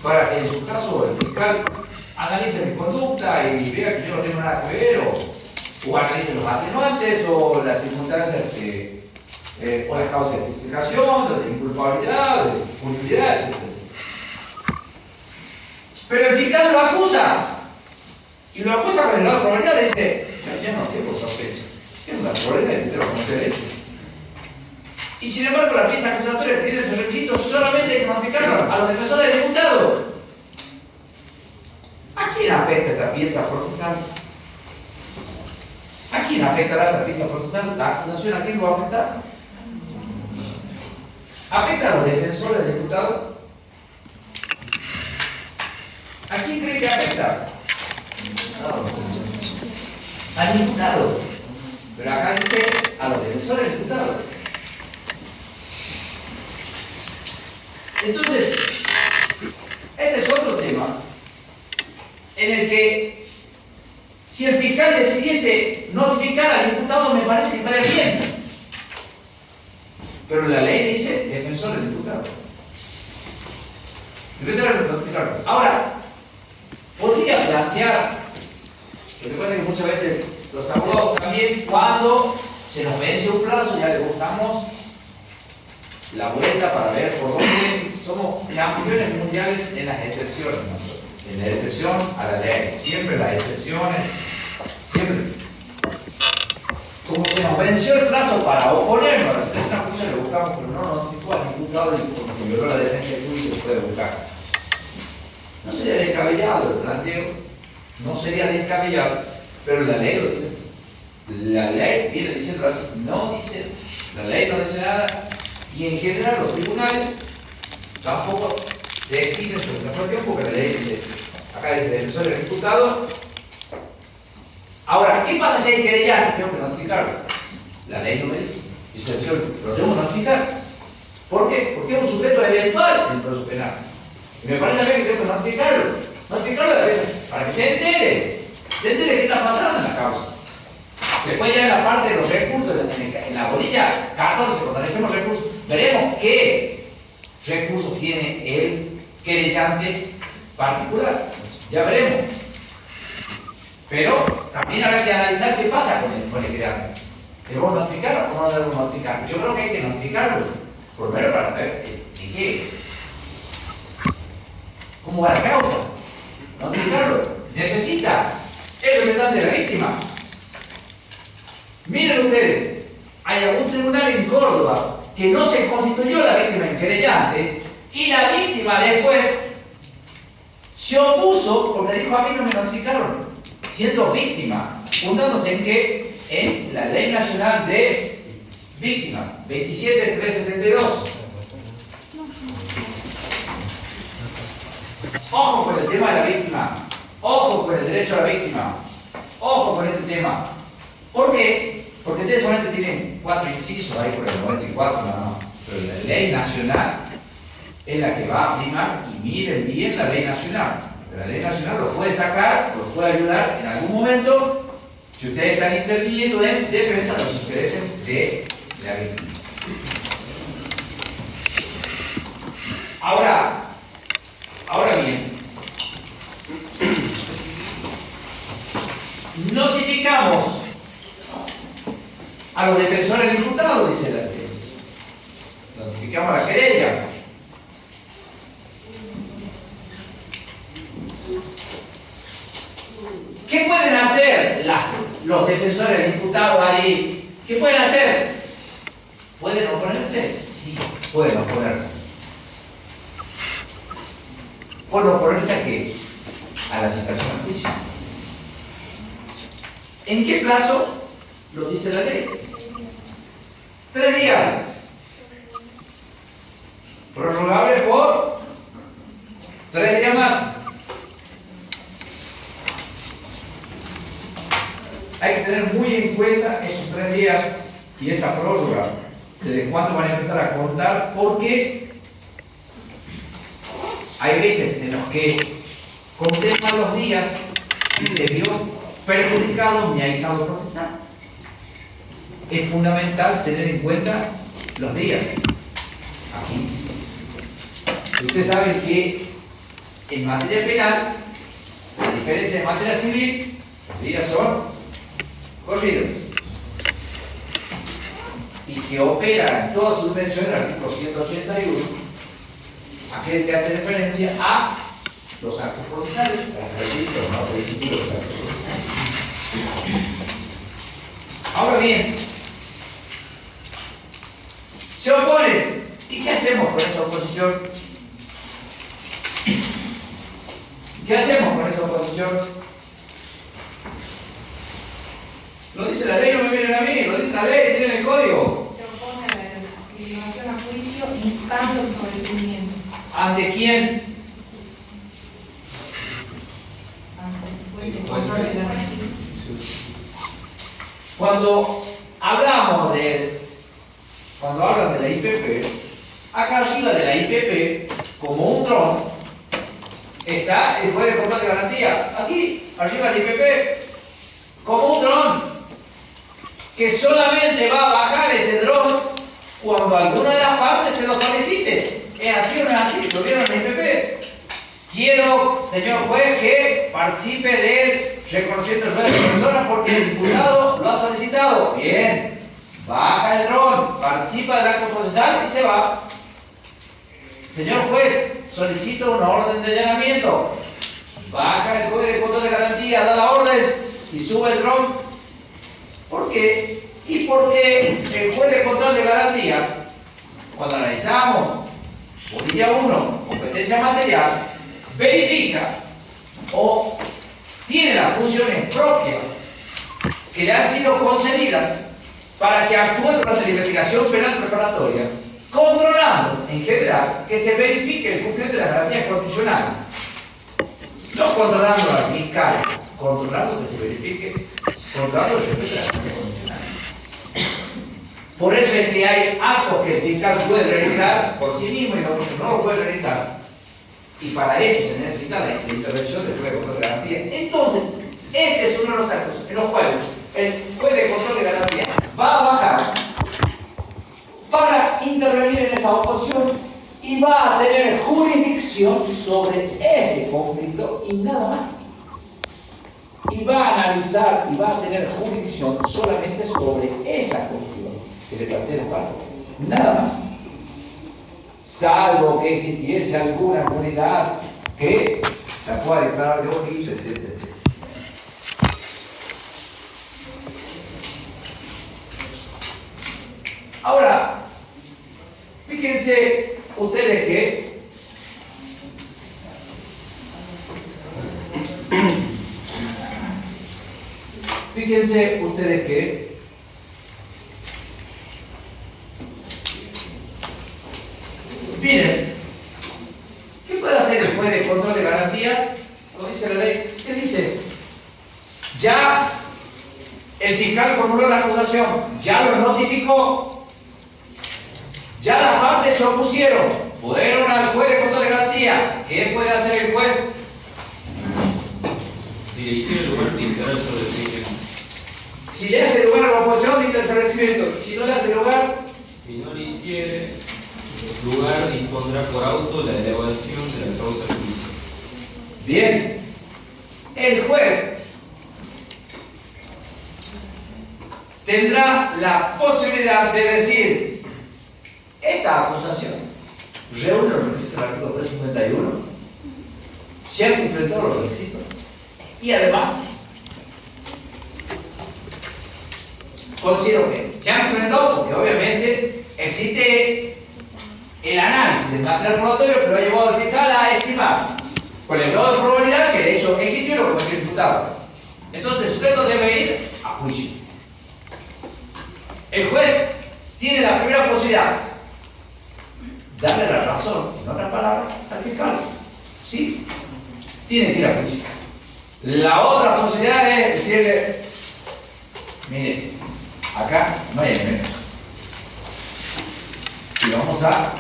para que en su caso el fiscal analice mi conducta y vea que yo no tengo nada que ver, o analice los atenuantes o las circunstancias o las causas de justificación, de inculpabilidad, de punibilidad, etc. Pero el fiscal lo acusa y lo acusa con el grado de probabilidad, le dice, yo no tengo sospecha, tengo una probabilidad de que te lo cometer hecho. Y sin embargo, la pieza acusatoria tiene esos requisitos, solamente hay que notificarlo a los defensores del imputado. ¿A quién afecta esta pieza procesal? ¿A quién afectará esta pieza procesal? ¿La acusación a quién lo va a afectar? ¿Afecta a los defensores del imputado? ¿A quién cree que afecta? Al imputado. Pero acá dice a los defensores del imputado. Entonces, este es otro tema en el que si el fiscal decidiese notificar al imputado me parece que estaría bien. Pero la ley dice defensor del imputado. Ahora, podría plantear, lo que pasa es que muchas veces los abogados también, cuando se nos vence un plazo, ya le buscamos la vuelta para ver por dónde somos campeones mundiales en las excepciones nosotros. En la excepción a la ley. Siempre las excepciones, siempre. Como se nos venció el plazo para oponernos a la sentencia de juicio, le buscamos, pero no nos notificó al imputado y como se violó la defensa del juicio, se puede buscar. No sería descabellado el planteo, no sería descabellado, pero la ley lo dice así. La ley viene diciendo así, no dice, la ley no dice nada, Y en general los tribunales tampoco se exigen presentación porque la ley dice, acá dice defensor del imputado. Ahora, ¿qué pasa si hay querellante? Tengo que notificarlo. La ley no me dice. Dice, lo tengo que notificar. ¿Por qué? Porque es un sujeto eventual en el proceso penal. Y me parece a mí que tengo que notificarlo. Notificarlo de vez para que se entere. Se entere qué está pasando en la causa. Después ya en la parte de los recursos, en la bolilla 14, cuando analicemos recursos, veremos qué recursos tiene el querellante particular. Ya veremos. Pero también habrá que analizar qué pasa con el querellante. ¿Debemos notificar o no debemos notificar? Yo creo que hay que notificarlo. Por lo menos para saber en qué. ¿Cómo va la causa? Notificarlo. Necesita el representante de la víctima. Miren ustedes, hay algún tribunal en Córdoba que no se constituyó la víctima en querellante y la víctima después se opuso porque dijo: a mí no me notificaron, siendo víctima, fundándose en que en la Ley Nacional de Víctimas 27.372. Ojo con el tema de la víctima, ojo con el derecho a la víctima, ojo con este tema. ¿Por qué? Porque ustedes solamente tienen 4 incisos ahí por el 94 nada más. Pero la ley nacional es la que va a primar, y miren bien la ley nacional. La ley nacional los puede sacar, los puede ayudar en algún momento si ustedes están interviniendo en defensa de los intereses de la víctima. Ahora bien, notificamos a los defensores del imputado, dice la ley. Notificamos a la querella. ¿Qué pueden hacer los defensores del imputado ahí? ¿Qué pueden hacer? ¿Pueden oponerse? Sí, pueden oponerse. ¿Pueden oponerse a qué? A la citación al juicio. ¿En qué plazo? Lo dice la ley. 3 días. Prorrogable por 3 días más. Hay que tener muy en cuenta esos 3 días y esa prórroga. ¿Desde cuándo van a empezar a contar? Porque hay veces en los que contemplan los días y se vio perjudicado mi ahijado procesal. Es fundamental tener en cuenta los días. Aquí. Ustedes saben que en materia penal, a diferencia de materia civil, los días son corridos. Y que opera en toda su dimensión el artículo 181, aquel que hace referencia a los actos procesales, Ahora bien, se oponen. ¿Y qué hacemos con esa oposición? ¿Qué hacemos con esa oposición? Lo dice la ley, no me vienen a mí, lo dice la ley, tienen el código. Se opone a la intimación a juicio instando el sobreseimiento. ¿Ante quién? Ante el control de la ley. Cuando hablamos cuando hablan de la IPP, acá arriba de la IPP, como un dron, está el juez de control de garantía. Aquí, arriba de la IPP, como un dron, que solamente va a bajar ese dron cuando alguna de las partes se lo solicite. ¿Es así o no es así? ¿Lo vieron en la IPP? Quiero, señor juez, que participe del reconocimiento de la persona porque el imputado lo ha solicitado. Bien, baja el dron, participa del acto procesal y se va. Señor juez, solicito una orden de allanamiento. Baja el juez de control de garantía, da la orden y sube el dron. ¿Por qué? Y porque el juez de control de garantía, cuando analizamos bolilla 1, competencia material, verifica o tiene las funciones propias que le han sido concedidas para que actúe durante la investigación penal preparatoria controlando en general que se verifique el cumplimiento de las garantías constitucionales. No controlando al fiscal, controlando que se verifique, controlando el respeto de las garantías constitucionales. Por eso es que hay actos que el fiscal puede realizar por sí mismo y otros no lo puede realizar. Y para eso se necesita la intervención del juez de control de garantía. Entonces, este es uno de los actos en los cuales el juez de control de garantía va a bajar para intervenir en esa oposición y va a tener jurisdicción sobre ese conflicto y nada más. Y va a analizar y va a tener jurisdicción solamente sobre esa cuestión que le plantea el párrafo. Nada más. Salvo que existiese alguna comunidad que la pueda declarar de oficio, etc. Ahora, fíjense ustedes que miren, ¿qué puede hacer el juez de control de garantías? Como dice la ley, ¿qué dice? Ya el fiscal formuló la acusación, ya lo notificó, ya las partes se opusieron, fueron al juez de control de garantía. ¿Qué puede hacer el juez? Si le hiciera lugar de instalar el sobreseimiento. Si le hace lugar a la oposición, dicta el establecimiento. Si no le hace lugar, Si no le hiciere lugar, dispondrá por auto la elevación de la causa judicial. bien, el juez tendrá la posibilidad de decir: esta acusación reúne los requisitos del artículo 351, se han cumplido los requisitos y además considero que se han cumplido porque obviamente existe el análisis del material probatorio que lo ha llevado al fiscal a estimar con el grado de probabilidad que de hecho existió y lo cometió el imputado. Entonces el sujeto debe ir a juicio. El juez tiene la primera posibilidad: darle la razón, en otras palabras, al fiscal. ¿Sí? Tiene que ir a juicio. La otra posibilidad es decirle: mire, acá no hay elementos. Y vamos a,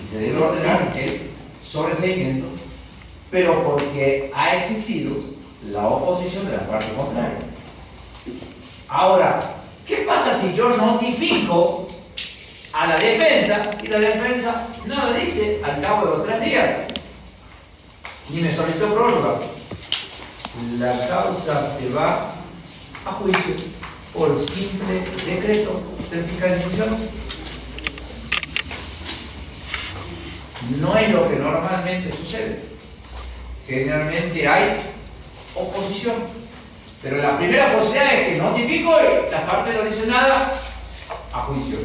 y se debe ordenar el sobreseimiento, pero porque ha existido la oposición de la parte contraria. Ahora, ¿qué pasa si yo notifico a la defensa y la defensa nada dice al cabo de los 3 días? Ni me solicitó prórroga. La causa se va a juicio por simple decreto del fiscal de instrucción. No es lo que normalmente sucede. Generalmente hay oposición. Pero la primera posibilidad es que notifico y la parte no dice nada, a juicio.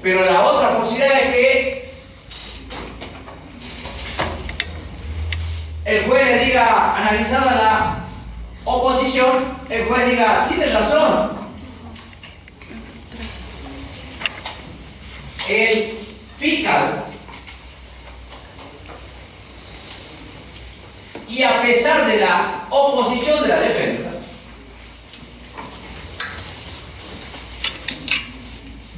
Pero la otra posibilidad es que el juez le diga, analizada la oposición, el juez diga: tienes razón. El fiscal, y a pesar de la oposición de la defensa,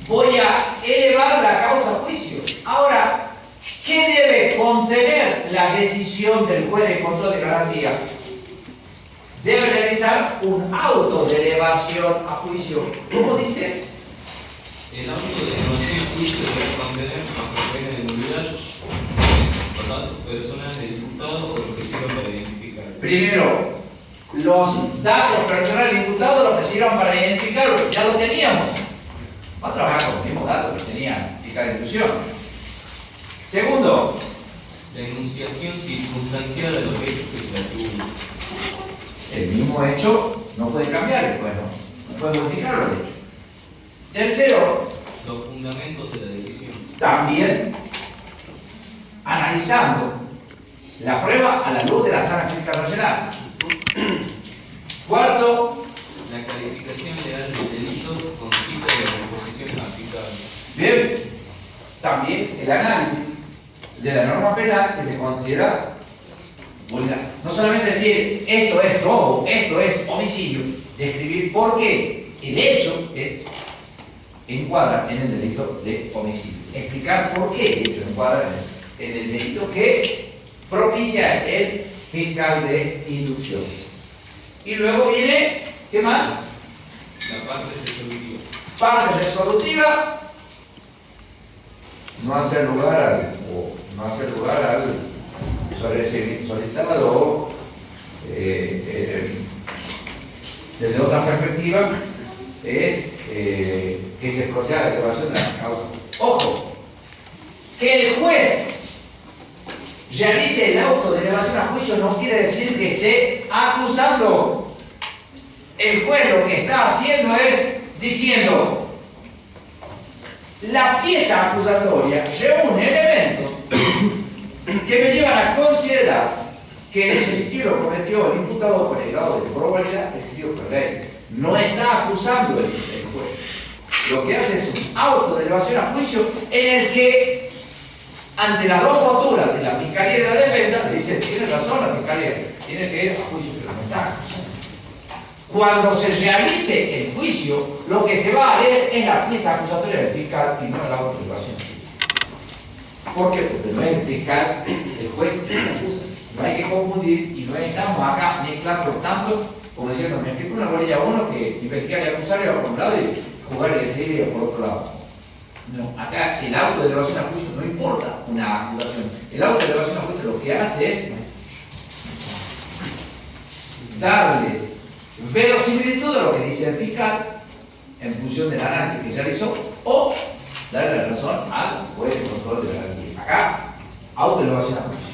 voy a elevar la causa a juicio. Ahora, ¿qué debe contener la decisión del juez de control de garantía? Debe realizar un auto de elevación a juicio. ¿Cómo dice? El auto de elevación a juicio debe contener bajo pena de nulidad los datos personales del imputado o los que sirvan para identificar. Primero, los datos personales del imputado los que sirvan para identificarlo, ya lo teníamos. Va a trabajar con los mismos datos que tenía fiscal de instrucción. Segundo, la enunciación circunstancial de los hechos que se atribuyen. el mismo hecho no puede cambiar después, no puede modificar los hechos. Tercero, Los fundamentos de la decisión. también analizando la prueba a la luz de la sana crítica racional. Cuarto, La calificación legal del delito con cita de las disposiciones aplicables. también el análisis de la norma penal que se considera vulgar. No solamente decir esto es robo, esto es homicidio, describir por qué el hecho encuadra en el delito de homicidio. Explicar por qué el hecho encuadra en el delito que propicia el fiscal de inducción. Y luego viene, ¿qué más? La parte resolutiva. Parte resolutiva, no hacer lugar al solicitado desde otra perspectiva es que se proceda a la elevación de la causa. Ojo, que el juez realice el auto de elevación a juicio no quiere decir que esté acusando. El juez lo que está haciendo es diciendo: la pieza acusatoria reúne elementos que me llevan a considerar que el hecho existido lo cometió el imputado con el grado de probabilidad exigido por ley. No está acusando el juez. Lo que hace es un auto de elevación a juicio en el que, ante las dos posturas de la fiscalía y de la defensa, le dice: tiene razón la fiscalía, tiene que ir a juicio, pero no está acusando. Cuando se realice el juicio, lo que se va a leer es la pieza acusatoria del fiscal y no la auto de elevación. ¿Por qué? Porque no es el fiscal, el juez que acusa. No hay que confundir y no estamos acá mezclando tanto como diciendo: me explico una bolilla a uno que investigar y acusar y va por un lado y jugar y decidir por otro lado. No, acá el auto de elevación a juicio no importa una acusación. El auto de elevación a juicio lo que hace es darle verosimilitud a lo que dice el fiscal en función del análisis que realizó, o darle la razón al juez de control de la garantía. Acá, auto de elevación a juicio.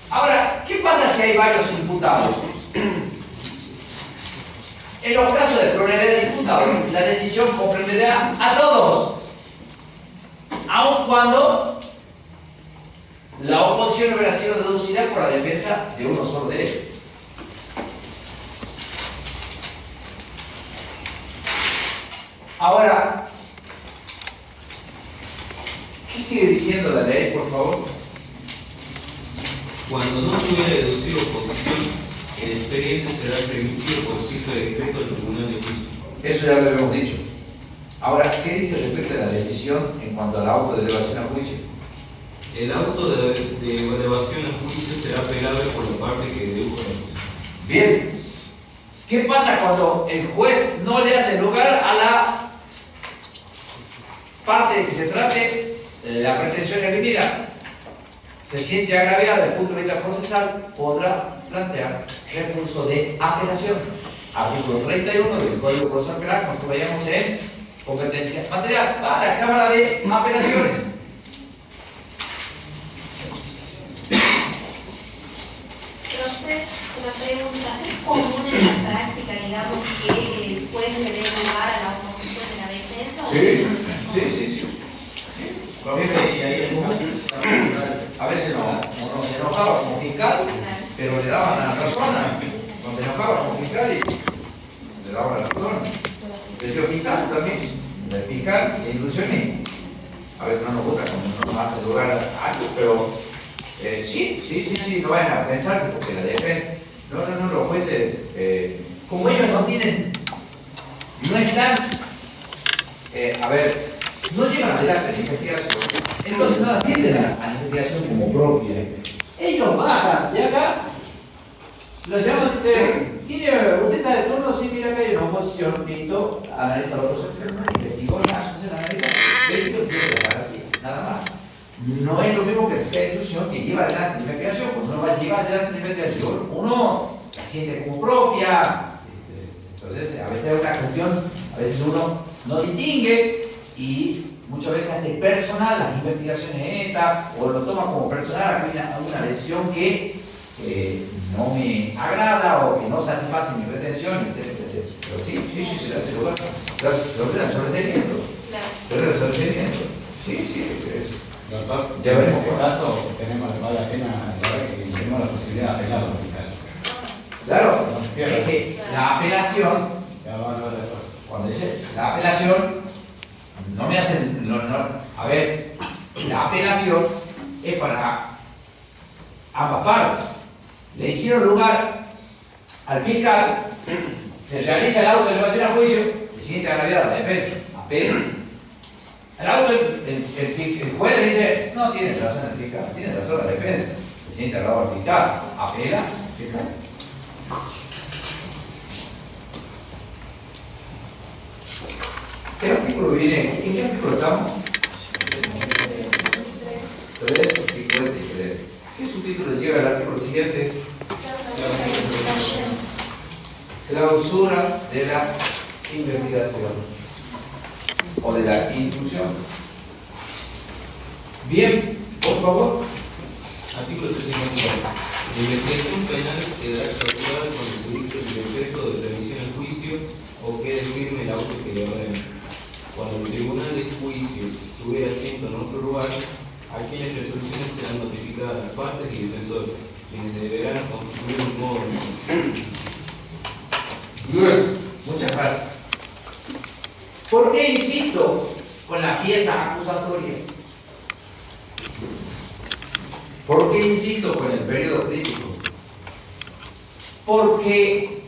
Ahora, ¿qué pasa si hay varios imputados? En los casos de pluralidad de imputados, la decisión comprenderá a todos, aun cuando la oposición hubiera sido deducida por la defensa de uno solo de ellos. Ahora, ¿qué sigue diciendo la ley, por favor? Cuando no se hubiera deducido oposición, el expediente será remitido por cifra de decreto al Tribunal de Juicio. Eso ya lo habíamos dicho. Ahora, ¿qué dice respecto a la decisión en cuanto al auto de elevación a juicio? El auto de elevación a juicio será apelable por la parte que dedujo la acusación. Bien. ¿Qué pasa cuando el juez no le hace lugar a la parte de que se trate la pretensión emitida? Se siente agraviada desde el punto de vista procesal, podrá plantear recurso de apelación. Artículo 31 del Código Procesal Penal, cuando vayamos en competencia material, va a la Cámara de Apelaciones. Profe, una pregunta: ¿es común en la práctica, digamos, que el juez le dé lugar a la oposición de la defensa? Sí. A veces uno se enojaba como fiscal, pero le daban a la persona. Cuando se enojaba como fiscal y le daban a la persona. Decía fiscal también, el fiscal de inducción, y a veces no nos gusta cuando no nos hace lugar a algo, pero sí, no vayan a pensar que porque la defensa, no, los jueces, como ellos no están, no llevan adelante la investigación, entonces no atienden a la investigación como propia. Ellos bajan de acá, los llaman y dicen: ¿usted está de turno? Sí, mira, acá hay una oposición, listo, analiza la oposición, pero no investigó nada, entonces analiza, listo, tiene la garantía, nada más. No es lo mismo que el fiscal de instrucción que lleva adelante la investigación. Cuando uno va a llevar adelante la investigación, uno la siente como propia. Entonces, a veces es una cuestión, a veces uno no distingue y muchas veces hace personal las investigaciones estas, o lo toma como personal alguna decisión que no me agrada o que no satisface mi pretensión, etc. Pero sí, se le hace lugar. Se le da sobreseimiento. Sí. Doctor, ya en veremos. ese caso tenemos vale la pena que tenemos la posibilidad de apelar a los fiscales. Claro, No se cierra. es que la apelación, Ya van a ver después. cuando dice la apelación, no me hacen, a ver, la apelación es para ambas partes. Le hicieron lugar al fiscal, se realiza el auto de elevación a juicio, se siente agraviada la defensa, apela. El auto, el juez le dice, no tiene razón el fiscal, tiene razón la defensa, se siente agravado el fiscal, apela, fiscal. ¿Qué artículo viene? ¿En qué artículo estamos? 353. ¿Qué subtítulo lleva el artículo siguiente? Clausura de la investigación o de la instrucción. Bien, por favor. Artículo 354. La investigación penal quedará clausurada con el juicio del decreto de revisión al juicio o quede firme el auto que le ordena. Cuando el tribunal de juicio tuviera asiento en otro lugar, aquellas resoluciones serán notificadas a las partes y defensores, quienes deberán constituir un modo de... Bien, muchas gracias. ¿Por qué insisto con la pieza acusatoria? ¿Por qué insisto con el periodo crítico? Porque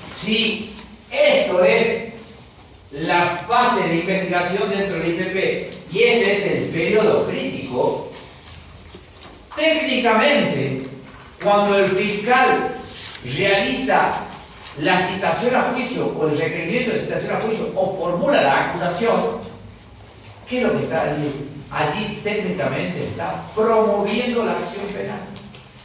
si esto es la fase de investigación dentro del IPP y este es el periodo crítico, técnicamente, cuando el fiscal realiza la citación a juicio o el requerimiento de citación a juicio o formula la acusación, ¿qué es lo que está allí? Allí técnicamente está promoviendo la acción penal.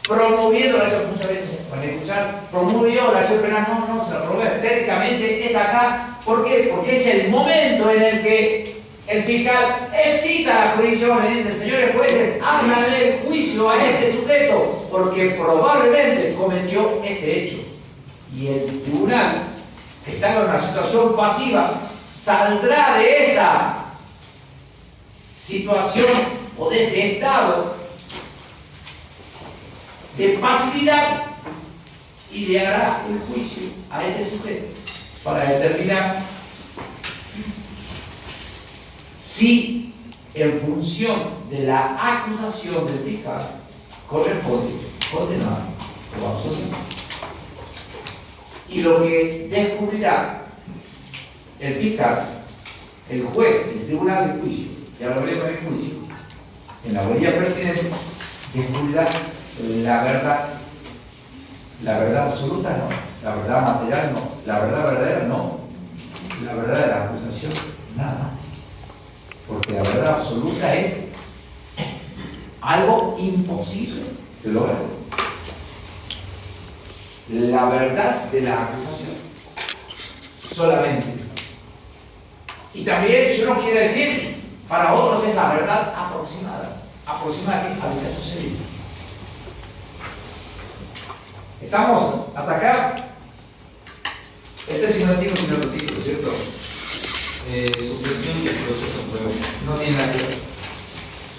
Promoviendo la acción, muchas veces van a escuchar, promovió la acción penal, no se la promueve. Técnicamente es acá, ¿por qué? Porque es el momento en el que el fiscal excita la jurisdicción y dice, señores jueces, háganle juicio a este sujeto, porque probablemente cometió este hecho. Y el tribunal, que está en una situación pasiva, saldrá de esa situación o de ese estado de pasividad y le hará el juicio a este sujeto para determinar si en función de la acusación del fiscal corresponde condenar o absolver. Y lo que descubrirá el fiscal, el juez, el tribunal de juicio, ya lo veremos en el juicio, en la orilla pertinente, descubrirá la verdad absoluta no, la verdad material no, la verdad verdadera no, la verdad de la acusación nada más. Porque la verdad absoluta es algo imposible de lograr. La verdad de la acusación solamente. Y también eso no quiere decir, para otros es la verdad aproximada a lo que ha sucedido. Estamos hasta acá. Este sí no es 5 minutos, ¿cierto? Supresión del proceso de prueba. No tiene nada que ver.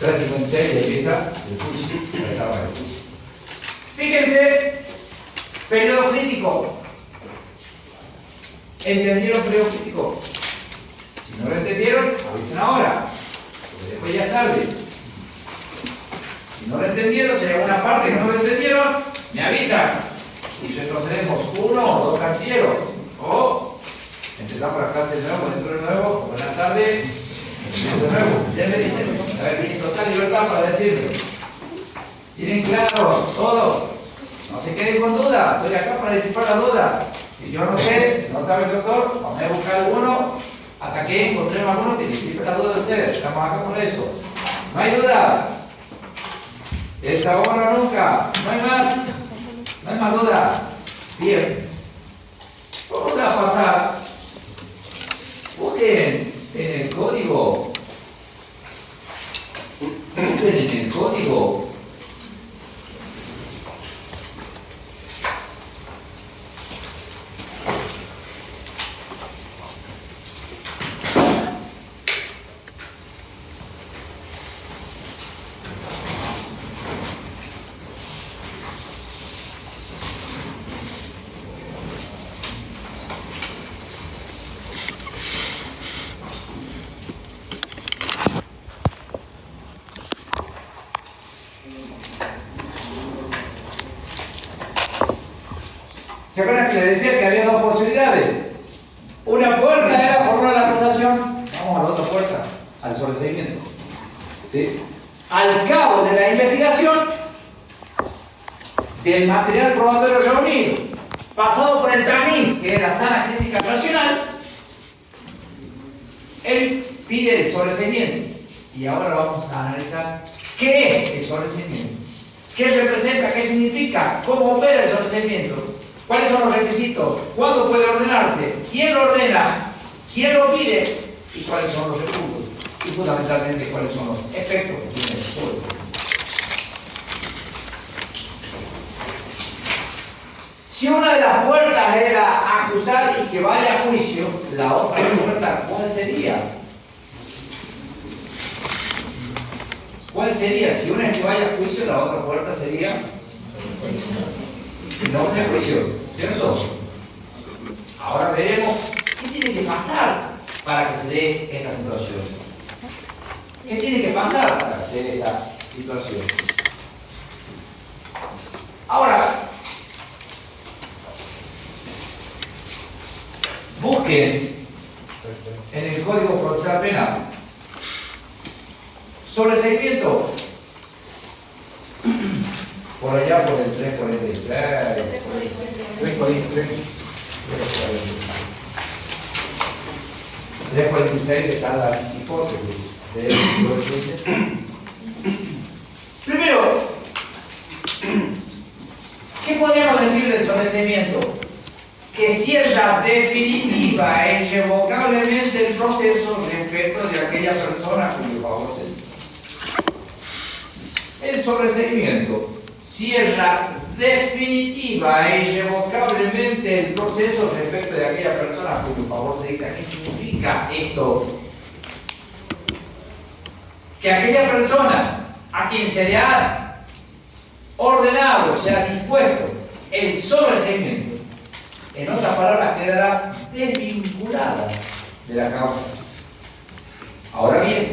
356 y empieza el juicio, la etapa del juicio. Fíjense, periodo crítico. ¿Entendieron periodo crítico? Si no lo entendieron, avisen ahora, porque después ya es tarde. Si no lo entendieron, si hay alguna parte que no lo entendieron, me avisan. Y retrocedemos 1 o 2 cancilleros. O empezamos la clase de nuevo, dentro de nuevo, buenas tardes, de nuevo. Ya me dicen, a ver, tienen total libertad para decirlo. ¿Tienen claro todo? No se queden con duda, estoy acá para disipar la duda. Si yo no sé, si no sabe el doctor, vamos a buscar alguno hasta que encontremos alguno que disipe la duda de ustedes. Estamos acá por eso. No hay duda. Es ahora o nunca. No hay más. No hay más duda. Bien. Vamos a pasar. Busquen en el código. Busquen en el código. ¿Se acuerdan que les decía que había dos posibilidades? Una puerta era formular la acusación, vamos a la otra puerta, al sobreseimiento. ¿Sí? Al cabo de la investigación, del material probatorio reunido, pasado por el tamiz, que es la sana crítica racional, él pide el sobreseimiento. Y ahora vamos a analizar qué es el sobreseimiento, qué representa, qué significa, cómo opera el sobreseimiento, cuáles son los requisitos, cuándo puede ordenarse, quién lo ordena, quién lo pide y cuáles son los recursos y fundamentalmente cuáles son los efectos que tiene el sobreseimiento. Si una de las puertas era acusar y que vaya a juicio, la otra puerta, ¿cuál sería? ¿Cuál sería? Si una es que vaya a juicio, la otra puerta sería no de juicio, ¿cierto? Ahora veremos qué tiene que pasar para que se dé esta situación. ¿Qué tiene que pasar para que se dé esta situación? Ahora, busquen en el Código Procesal Penal sobreseimiento por allá por el 346. 346 están las hipótesis de sobreseimiento. Primero, ¿qué podríamos decir del sobreseimiento? Que cierra definitiva e irrevocablemente el proceso respecto de aquella persona cuyo favor se dice. El sobreseimiento cierra definitiva e irrevocablemente el proceso respecto de aquella persona cuyo favor se dicta. ¿Qué significa esto? Que aquella persona a quien se le ha ordenado, se ha dispuesto el sobreseimiento, en otras palabras, quedará desvinculada de la causa. Ahora bien,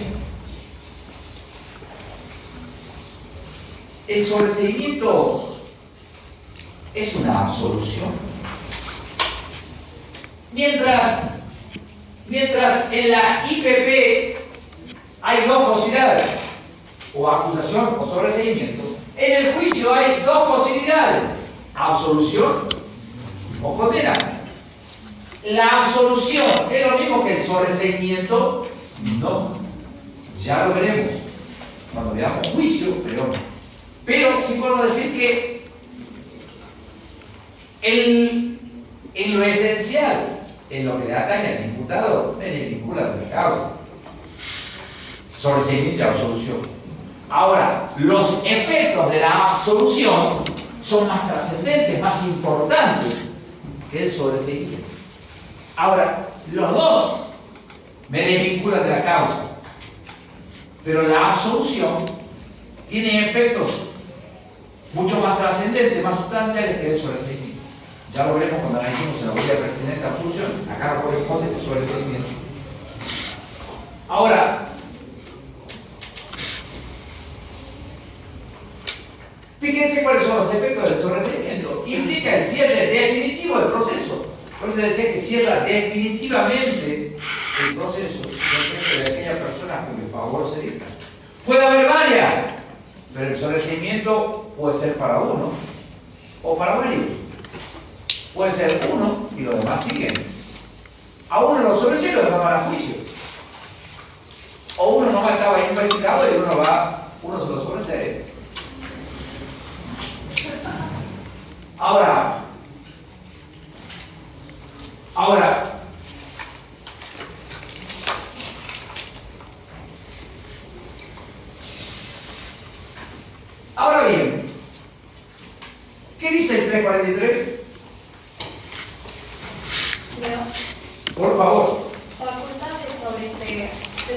el sobreseimiento es una absolución. Mientras en la IPP hay dos posibilidades, o acusación o sobreseimiento, en el juicio hay dos posibilidades, absolución o condena. La absolución es lo mismo que el sobreseimiento, no. Ya lo veremos cuando veamos juicio, pero sí podemos decir que en lo esencial, en lo que le atañe al imputado, me desvincula de la causa. Sobreseimiento y absolución. Ahora, los efectos de la absolución son más trascendentes, más importantes que el sobreseimiento. Ahora, los dos me desvinculan de la causa, pero la absolución tiene efectos mucho más trascendentes, más sustanciales que el sobreseimiento. Ya lo veremos cuando analicemos en la huella pertinente a absolución. Acá no corresponde el sobreseimiento. Ahora, fíjense cuáles son los efectos del sobreseimiento. Implica el cierre definitivo del proceso. Por eso decía que cierra definitivamente el proceso respecto de aquella persona cuyo favor se dicta. Puede haber varias, pero el sobreseimiento puede ser para uno o para varios. Puede ser uno y los demás siguen. A uno lo sobresee y los demás van a juicio. O uno no estaba implicado y uno se lo sobresee. Ahora, bien, ¿qué dice el 343? Por favor. Facultad de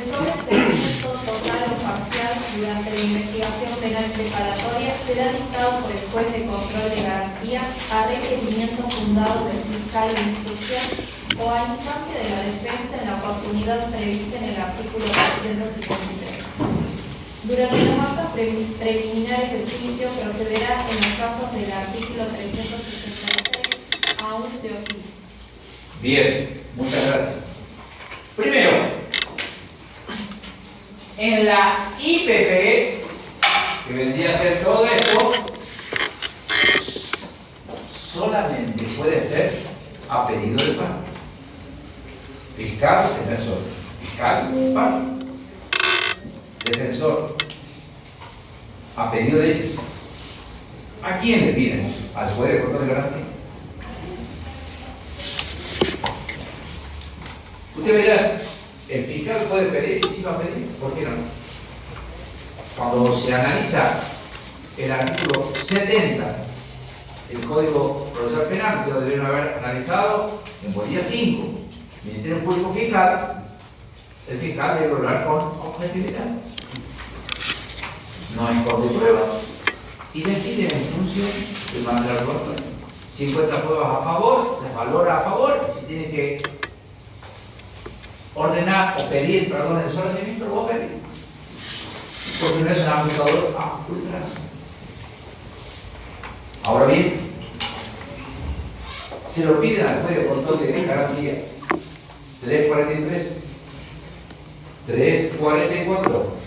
sobreseimiento total o parcial durante la investigación penal preparatoria será dictado por el juez de control de garantía a requerimiento fundado del fiscal de instrucción o a instancia de la defensa en la oportunidad prevista en el artículo 353. Durante los actos preliminares del juicio procederá en los casos del artículo 366 Teofilis. Bien, muchas gracias. Primero, en la IPP, que vendría a ser todo esto, solamente puede ser a pedido del parte. Fiscal, defensor. Fiscal, parte. Defensor, a pedido de ellos. ¿A quién le piden? Al juez de control de garantía. Usted verá, el fiscal puede pedir y sí va a pedir, ¿por qué no? Cuando se analiza el artículo 70 del Código Procesal Penal, que lo debieron haber analizado en el día 5, Ministerio Público Fiscal, el fiscal debe hablar con objetividad. No esconde pruebas y decide en función del mandato del cuerpo. Si encuentra pruebas a favor, las valora a favor. Si tiene que ordenar o pedir perdón en el sobreseimiento, lo va a pedir. Porque no es un acusador a ultranza. Ahora bien, se lo piden al juez de control de garantía 343, 344.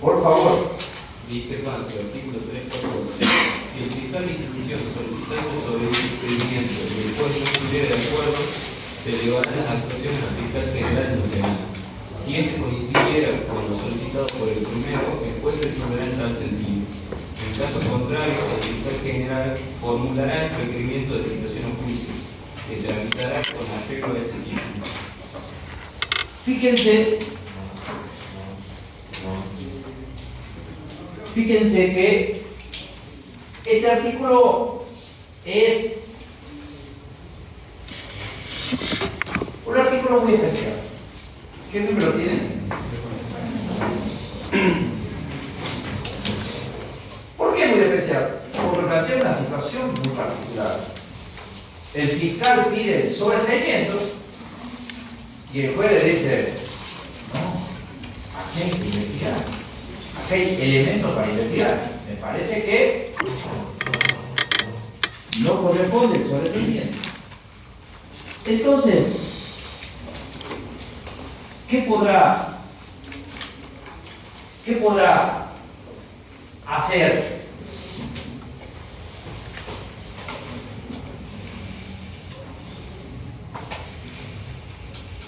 Por favor. Discrepancia, artículo 3.4. Si el fiscal de instrucción solicitase sobre el procedimiento y el juez no estuviera de acuerdo, se elevarán las actuaciones al fiscal general en lo penal. Si este coincidiera con lo solicitado por el primero, el juez resolverá en tal sentido. En caso contrario, el fiscal general formulará el requerimiento de citación a juicio, que tramitará con arreglo a ese título. Fíjense que este artículo es un artículo muy especial. ¿Qué número tiene? ¿Por qué muy especial? Porque plantea una situación muy particular. El fiscal pide el sobreseimiento y el juez le dice, no, aquí hay que investigar. Aquí hay elementos para investigar. Me parece que no corresponde el sobreseimiento. Entonces, ¿qué podrá hacer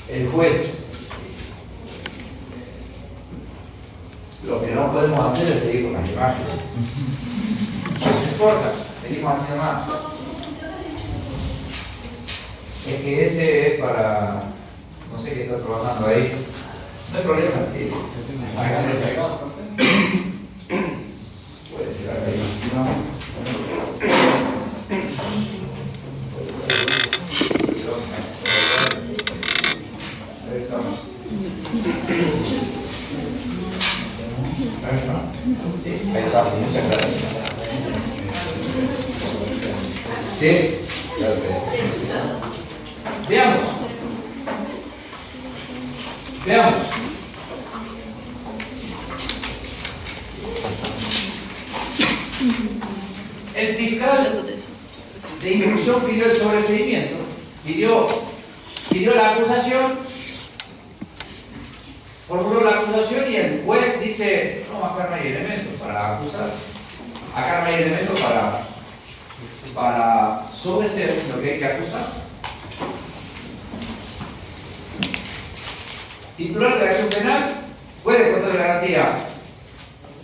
el juez? Lo que no podemos hacer es seguir con las imágenes. No importa, seguimos haciendo más. Es que ese es para, no sé qué está trabajando ahí. No hay problema, sí. Puede llegar ahí. No. Ahí estamos. Ahí está, muchas gracias. ¿Sí? Veamos. El fiscal de instrucción pidió el sobreseimiento, pidió la acusación, formuló la acusación y el juez dice, no, acá no hay elementos para acusar, acá no hay elementos para sobreseer lo que hay que acusar. Titular de la acción penal, juez de control de garantía.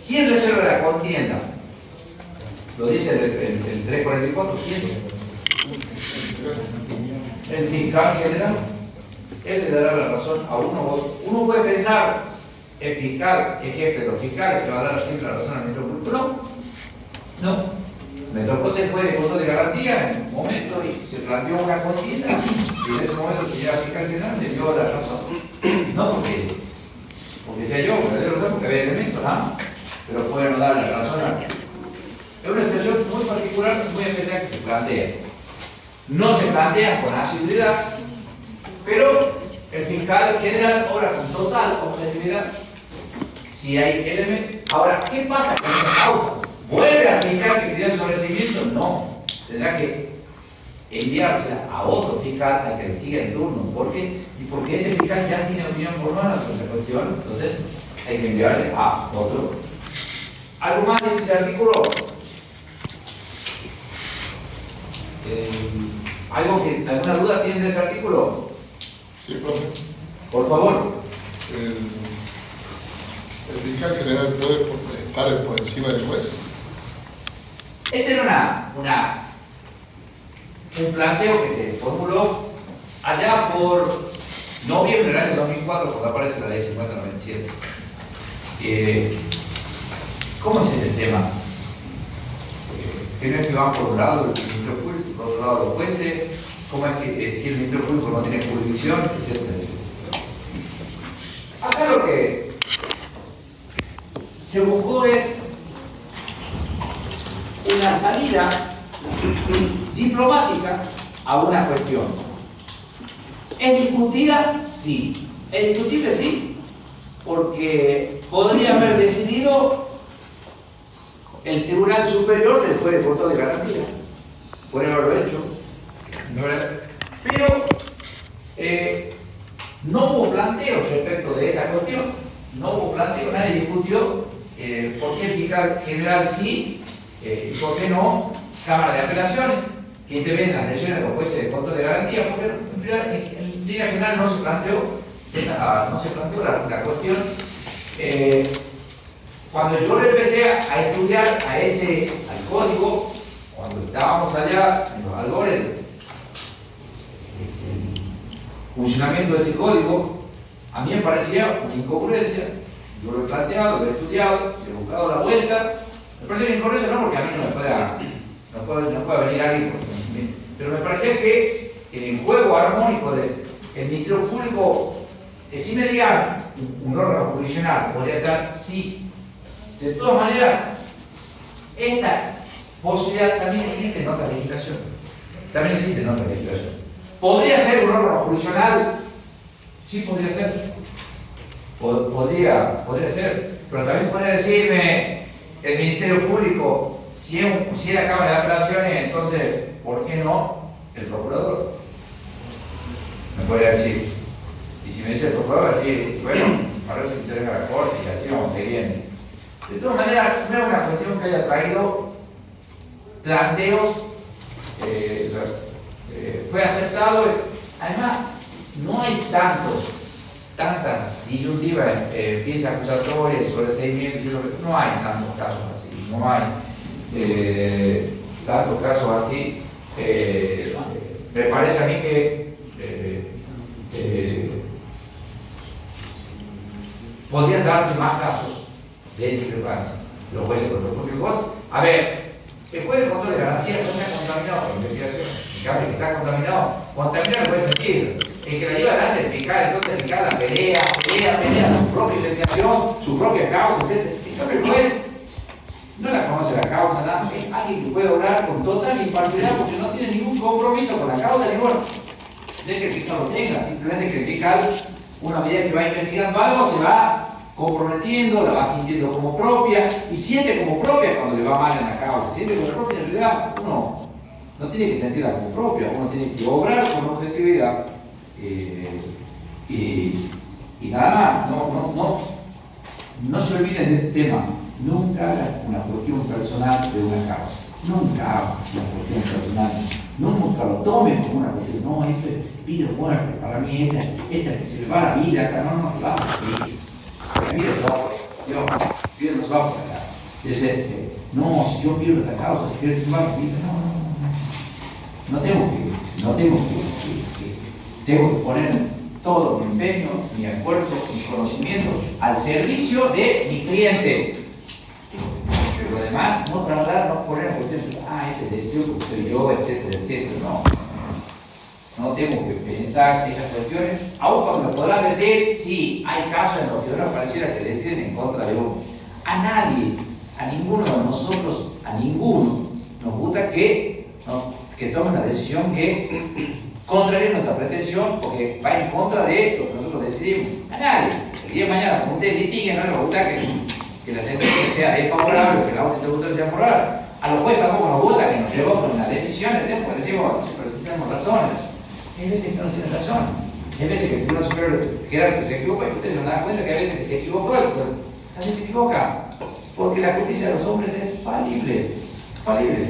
¿Quién resuelve la contienda? Lo dice el 344, ¿quién? El fiscal general. Él le dará la razón a uno u otro. Uno puede pensar, el fiscal es jefe de los fiscales, que va a dar siempre la razón al ministro público. No. Me tocó ser juez de control de garantía en un momento y se planteó una contienda y en ese momento que llega el fiscal general le dio la razón. No porque sea yo, me dio la razón porque había elementos, ¿no? Pero puede no dar la razón a... Es una situación muy particular, muy especial que se plantea. No se plantea con asiduidad, pero el fiscal general obra con total objetividad. Si hay elementos. Ahora, ¿qué pasa con esa causa? ¿Vuelve al fiscal que pidió el sobreseimiento? No. Tendrá que enviársela a otro fiscal al que le siga el turno. ¿Por qué? Y porque este fiscal ya tiene opinión formada sobre esa cuestión, entonces hay que enviarle a otro. ¿Algo más dice ese artículo? ¿Alguna duda tienen de ese artículo? Sí, profe. Por favor. El fiscal general puede estar por encima del juez. Este era un planteo que se formuló allá por noviembre del año 2004, cuando aparece la ley 5097. ¿Cómo es este tema? Que no es que van por un lado el Ministerio Público, por otro lado los jueces, cómo es que si el Ministerio Público no tiene jurisdicción, etcétera, etcétera. Acá lo que se buscó es una salida diplomática a una cuestión. ¿Es discutida? Sí. ¿Es discutible? Sí. Porque podría haber decidido el Tribunal Superior después de voto de garantía. Puede haberlo hecho. Pero no hubo planteos respecto de esta cuestión. No hubo planteo, nadie discutió por qué el fiscal general sí y por qué no Cámara de Apelaciones, que intervienen las decisiones de los jueces de control de garantía, porque en línea general no se planteó la cuestión. Cuando yo le empecé a estudiar al código, cuando estábamos allá en los albores del funcionamiento de este código, a mí me parecía una incongruencia. Yo lo he planteado, lo he estudiado, le he buscado la vuelta. Me parece una incongruencia no porque a mí no puede venir alguien, pero me parecía que en el juego armónico del Ministerio Público, si me digan un órgano jurisdiccional podría estar, sí. De todas maneras, esta posibilidad también existe en otra legislación. ¿Podría ser un órgano jurisdiccional? Sí, podría ser. Podría ser. Pero también podría decirme el Ministerio Público, si es la Cámara de Apelaciones, entonces, ¿por qué no el procurador? Me podría decir. Y si me dice el procurador, va a decir, bueno, a ver si interesa la corte y así vamos a seguir. De todas maneras, no es una cuestión que haya traído planteos, fue aceptado. Además, no hay tantas disyuntivas, piezas acusatorias, sobreseimientos, no hay tantos casos así, no hay tantos casos así. Me parece a mí que podrían darse más casos de discrepancia. Los jueces con los propios jueces. A ver, el juez de control de garantía no está contaminado por investigación. En cambio, el que está contaminado, contamina en el buen sentido. El que la lleva adelante el fiscal, entonces el fiscal la pelea su propia investigación, su propia causa, etc. En cambio, el juez no la conoce la causa, nada. Es alguien que puede obrar con total imparcialidad porque no tiene ningún compromiso con la causa ni bueno. No es que el fiscal lo tenga, simplemente que el fiscal, una medida que va investigando algo, se va comprometiendo, la va sintiendo como propia y siente como propia cuando le va mal en la causa. Siente como propia, en realidad uno no tiene que sentirla como propia, uno tiene que obrar con objetividad y nada más. No se olviden de este tema. Nunca hagan una cuestión personal de una causa. Nunca hagan una cuestión personal. Nunca lo tomen como una cuestión. No, esto es vida o muerte. Para mí esta que se le va la vida, acá no se va a morir. La vida se va por la vida no se va por acá. Entonces, no, si yo pierdo esta causa, si quieres salvar mi vida, no tengo que poner todo mi empeño, mi esfuerzo, mi conocimiento al servicio de mi cliente. Pero además, no tratar, no poner en cuestión, este deseo que soy yo, etcétera, etcétera. No tengo que pensar esas cuestiones, aun cuando me podrán decir, sí, hay casos en los que uno pareciera que deciden en contra de uno. A nadie, a ninguno de nosotros, a ninguno nos gusta que tome una decisión que contraria a nuestra pretensión, porque va en contra de lo que nosotros decidimos. A nadie. El día de mañana, como ustedes litiguen, no les gusta que la sentencia sea desfavorable o que la otra interlocutora sea favorable. A los jueces tampoco nos gusta que nos llevemos una decisión, porque decimos, pero si tenemos razones. Hay veces que no tienen razón. Hay veces que el Tribunal Superior Jerárquico se equivoca y ustedes se dan cuenta que hay veces que se equivocó, pero también se equivoca. Porque la justicia de los hombres es falible. Falible.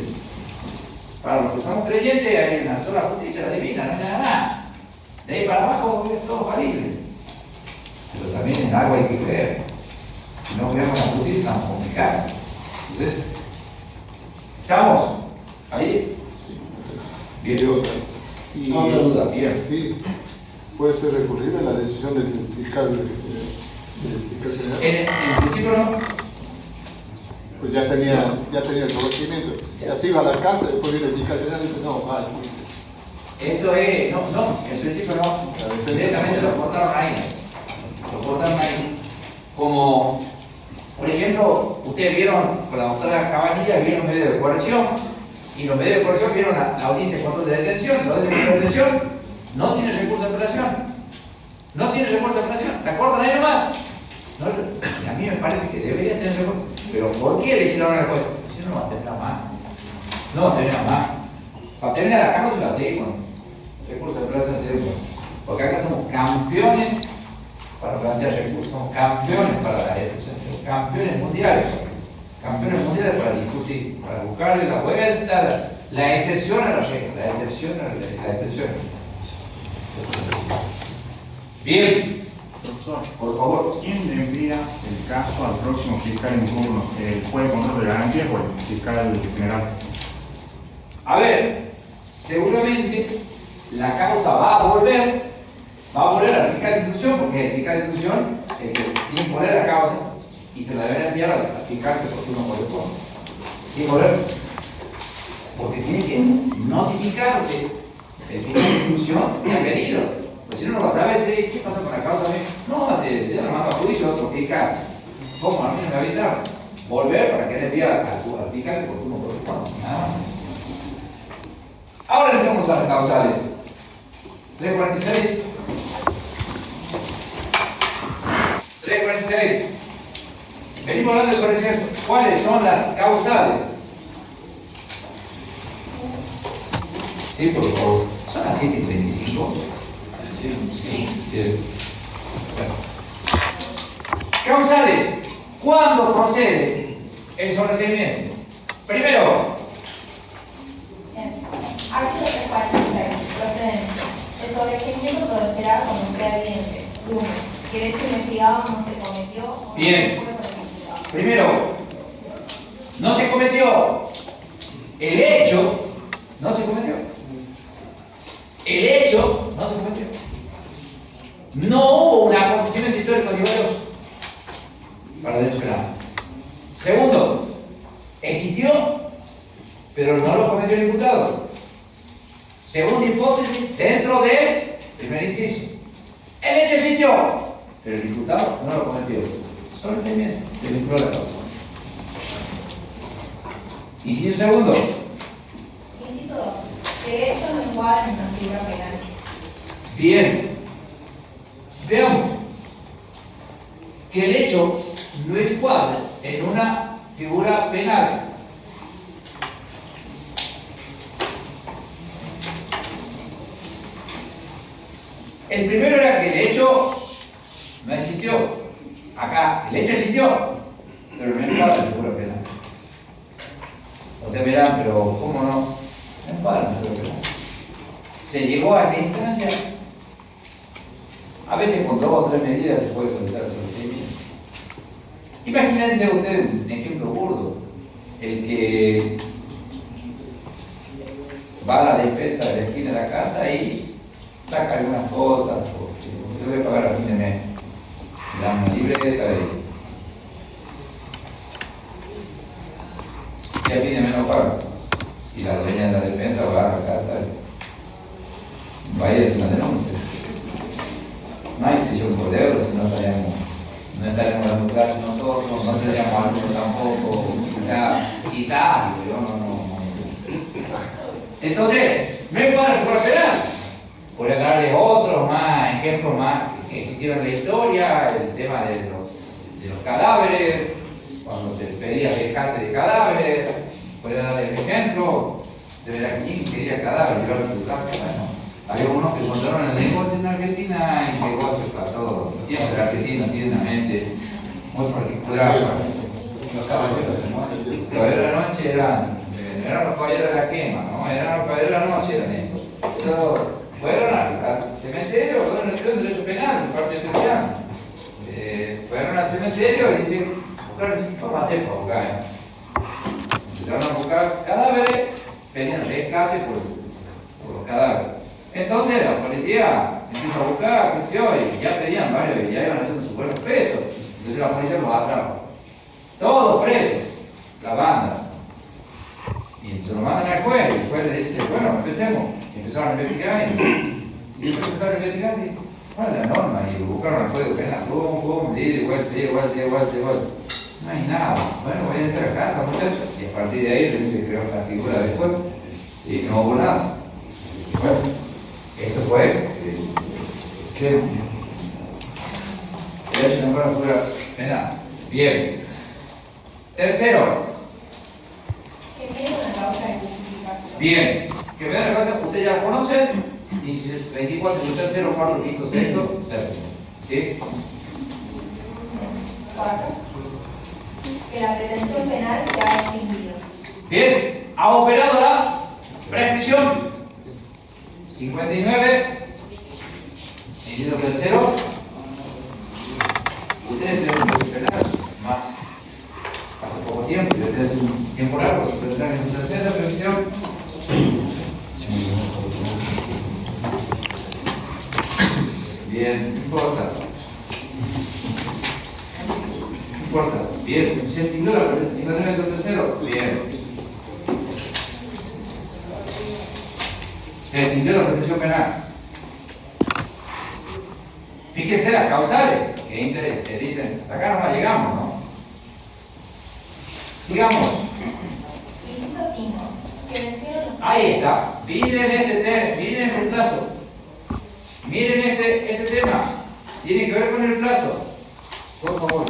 Para los que somos creyentes hay una sola justicia, la divina, no hay nada más. De ahí para abajo es todo falible. Pero también en algo hay que creer. Si no creemos en la justicia, vamos a complicar. ¿Entonces? ¿Estamos? ¿Ahí? Bien. Y otra. No te duda, bien. Sí, puede ser recurrible la decisión del fiscal general. En principio no. Pues ya tenía el conocimiento. Y así va a la casa, después viene el fiscal general y dice, no, va al juicio. Esto es, no, en principio no. Directamente lo cortaron ahí. Lo cortaron ahí. Como, por ejemplo, ustedes vieron con la doctora Cabanilla, vieron medios de coerción. Y los medios de coerción vieron la audiencia de control de detención. La audiencia de control de detención no tiene recurso de apelación. No tiene recurso de apelación. La cortan ahí nomás. No, y a mí me parece que debería tener recurso. Pero ¿por qué le tiraron al juez? Si no, no va a tener más. No va a tener más. Para tener a la cama se la seguimos. Recurso de apelación se seguimos. Porque acá somos campeones para plantear recursos. Somos campeones para la excepción. Somos campeones mundiales. Campeones mundiales para discutir, para buscarle la vuelta, la excepción a la regla, la excepción a la excepción. Bien, Profesor, por favor. ¿quién le envía el caso al próximo fiscal en turno? ¿El juez de control de garantías o el fiscal general? A ver, seguramente la causa va a volver al fiscal de instrucción, porque el fiscal de instrucción tiene que poner la causa y se la deben enviar al fiscal que por turno corresponde. Tiene que volver, porque tiene que notificarse el fiscal de instrucción que ha venido. Pues si no, no va a saber qué pasa con la causa. No, ya lo mando a juicio a otro fiscal. ¿Cómo? A mí no me avisaron. Volver para que le envíe al fiscal que por turno corresponde. Nada más. Ahora entramos a las causales. 346. 346. Venimos hablando sobre cuáles son las causales. Sí, por favor. ¿Son las 7:25? Sí. Gracias. Causales. ¿Cuándo procede el sobreseimiento? Primero. Artículo 346. Procedencia. El sobreseimiento procederá cuando sea evidente. 1. Que el hecho investigado no se cometió o no Bien. se puede investigado. Primero, no se cometió. El hecho no se cometió. El hecho no se cometió. No hubo un acontecimiento histórico diverso para el derecho penal. Segundo, existió, pero no lo cometió el imputado. Segunda hipótesis, dentro del primer inciso. El hecho existió, pero el imputado no lo cometió. Sobreseimiento, se vinculó a la causa. Inciso segundo. Inciso 2. Que hechos no igualen en la figura penal. Bien. Veamos que el hecho no encuadra en una figura penal. El primero era que el hecho no existió. Acá, el hecho existió, pero no encuadra en figura penal. Ustedes verán, pero ¿cómo no? No encuadra en figura penal. Se llegó a esta instancia. A veces con 2 o 3 medidas se puede solicitar el sobreseimiento. Imagínense ustedes un ejemplo burdo, el que va a la despensa de la esquina de la casa y saca algunas cosas, porque se debe pagar a fin de mes. Le dan una libreta y a fin de mes no paga. Y la dueña de la despensa va a la casa y va a ir a hacer una denuncia. No hay prisión por deuda, si no estaríamos dando clases nosotros, no tendríamos alumnos tampoco, quizás, pero no. Entonces, no es para el figura penal. ejemplo más que existieron en la historia, el tema de los cadáveres, cuando se pedía rescate de cadáveres, puede darle el ejemplo de ver a quién quería cadáver, llevarse a su casa. Bueno, había unos que encontraron el negocio en Argentina y el negocio para todos. Siempre Argentina tiene una mente muy particular. Los caballeros de la noche. Los caballeros de la noche eran los caballeros de la quema, ¿no? Eran los caballeros de la noche, eran estos. Fueron al cementerio, fueron al estudio de derecho penal, en parte especial. Fueron al cementerio y dicen, ¿cómo hacer para buscar? Empezaron a buscar cadáveres, pedían rescate por los cadáveres. Entonces la policía empieza a buscar, qué sé yo, y ya pedían varios, y ya iban haciendo sus buenos presos. Entonces la policía los atrapa. Todos presos, la banda. Y se lo mandan al juez, y el juez le dice, bueno, empecemos. Y empezaron a investigar, y empezaron a investigar, y ¿cuál es la norma? Y buscaron el código penal, pum, igual. No hay nada. Bueno, voy a hacer a casa, muchachos. Y a partir de ahí le dice, creó una figura después, y no hubo nada. Y bueno, esto fue el hecho de nombrar la figura penal. Bien. Tercero. Que tiene una causa de justificación. Bien. Que vean la cosa, ustedes ya la conocen. 24, tercero, cuarto, quinto, sexto, séptimo. ¿Sí? 4. Que la pretensión penal se ha extinguido. Bien. Ha operado la prescripción. 59. Inciso tercero. Ustedes tienen un juicio penal más hace poco tiempo, y ustedes un tiempo largo, se presentan en su tercera previsión. Bien, no importa. No importa. Bien, se extinguió la pretensión en su tercero. Bien. Se extinguió la pretensión penal. Fíjense las causales, que interés, que dicen, hasta acá no la llegamos, ¿no? Sigamos. Inciso 5. Que vencieron los Ahí está. Miren el plazo. Miren este tema. Tiene que ver con el plazo. Por favor.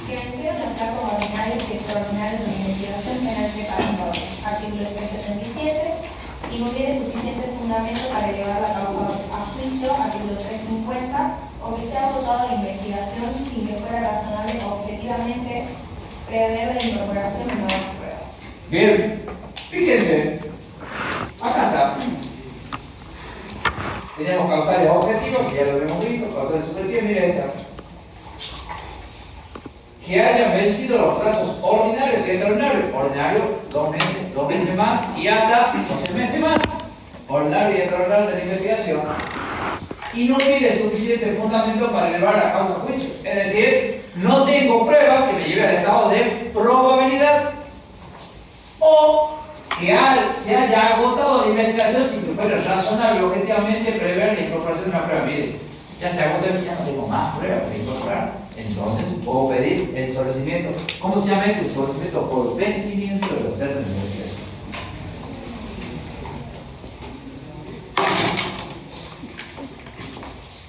que vencieron los plazos ordinarios y extraordinarios de investigación penal preparatorios, artículo 377, y no hubiere suficiente fundamento para elevar la causa a juicio, artículo 350, o que sea agotado la investigación sin que fuera razonable objetivamente prever la incorporación de nuevas pruebas. Bien. Fíjense. Acá está. Tenemos causales objetivos, que ya lo hemos visto, causales subjetivos, mira esta. Que hayan vencido los plazos ordinarios y extraordinarios. Ordinario, 2 meses más, y hasta 12 meses más. Ordinario y extraordinario de la investigación. Y no hubiera suficiente fundamento para elevar la causa a juicio. Es decir, no tengo pruebas que me lleven al estado de probabilidad. O que se haya agotado la investigación sin que fuera razonable objetivamente prever la incorporación de una prueba. Miren, ya se agotó, ya no tengo más pruebas que incorporar. Entonces puedo pedir el sobrecimiento. ¿Cómo se llama el sobrecimiento? Por vencimiento de los términos de investigación.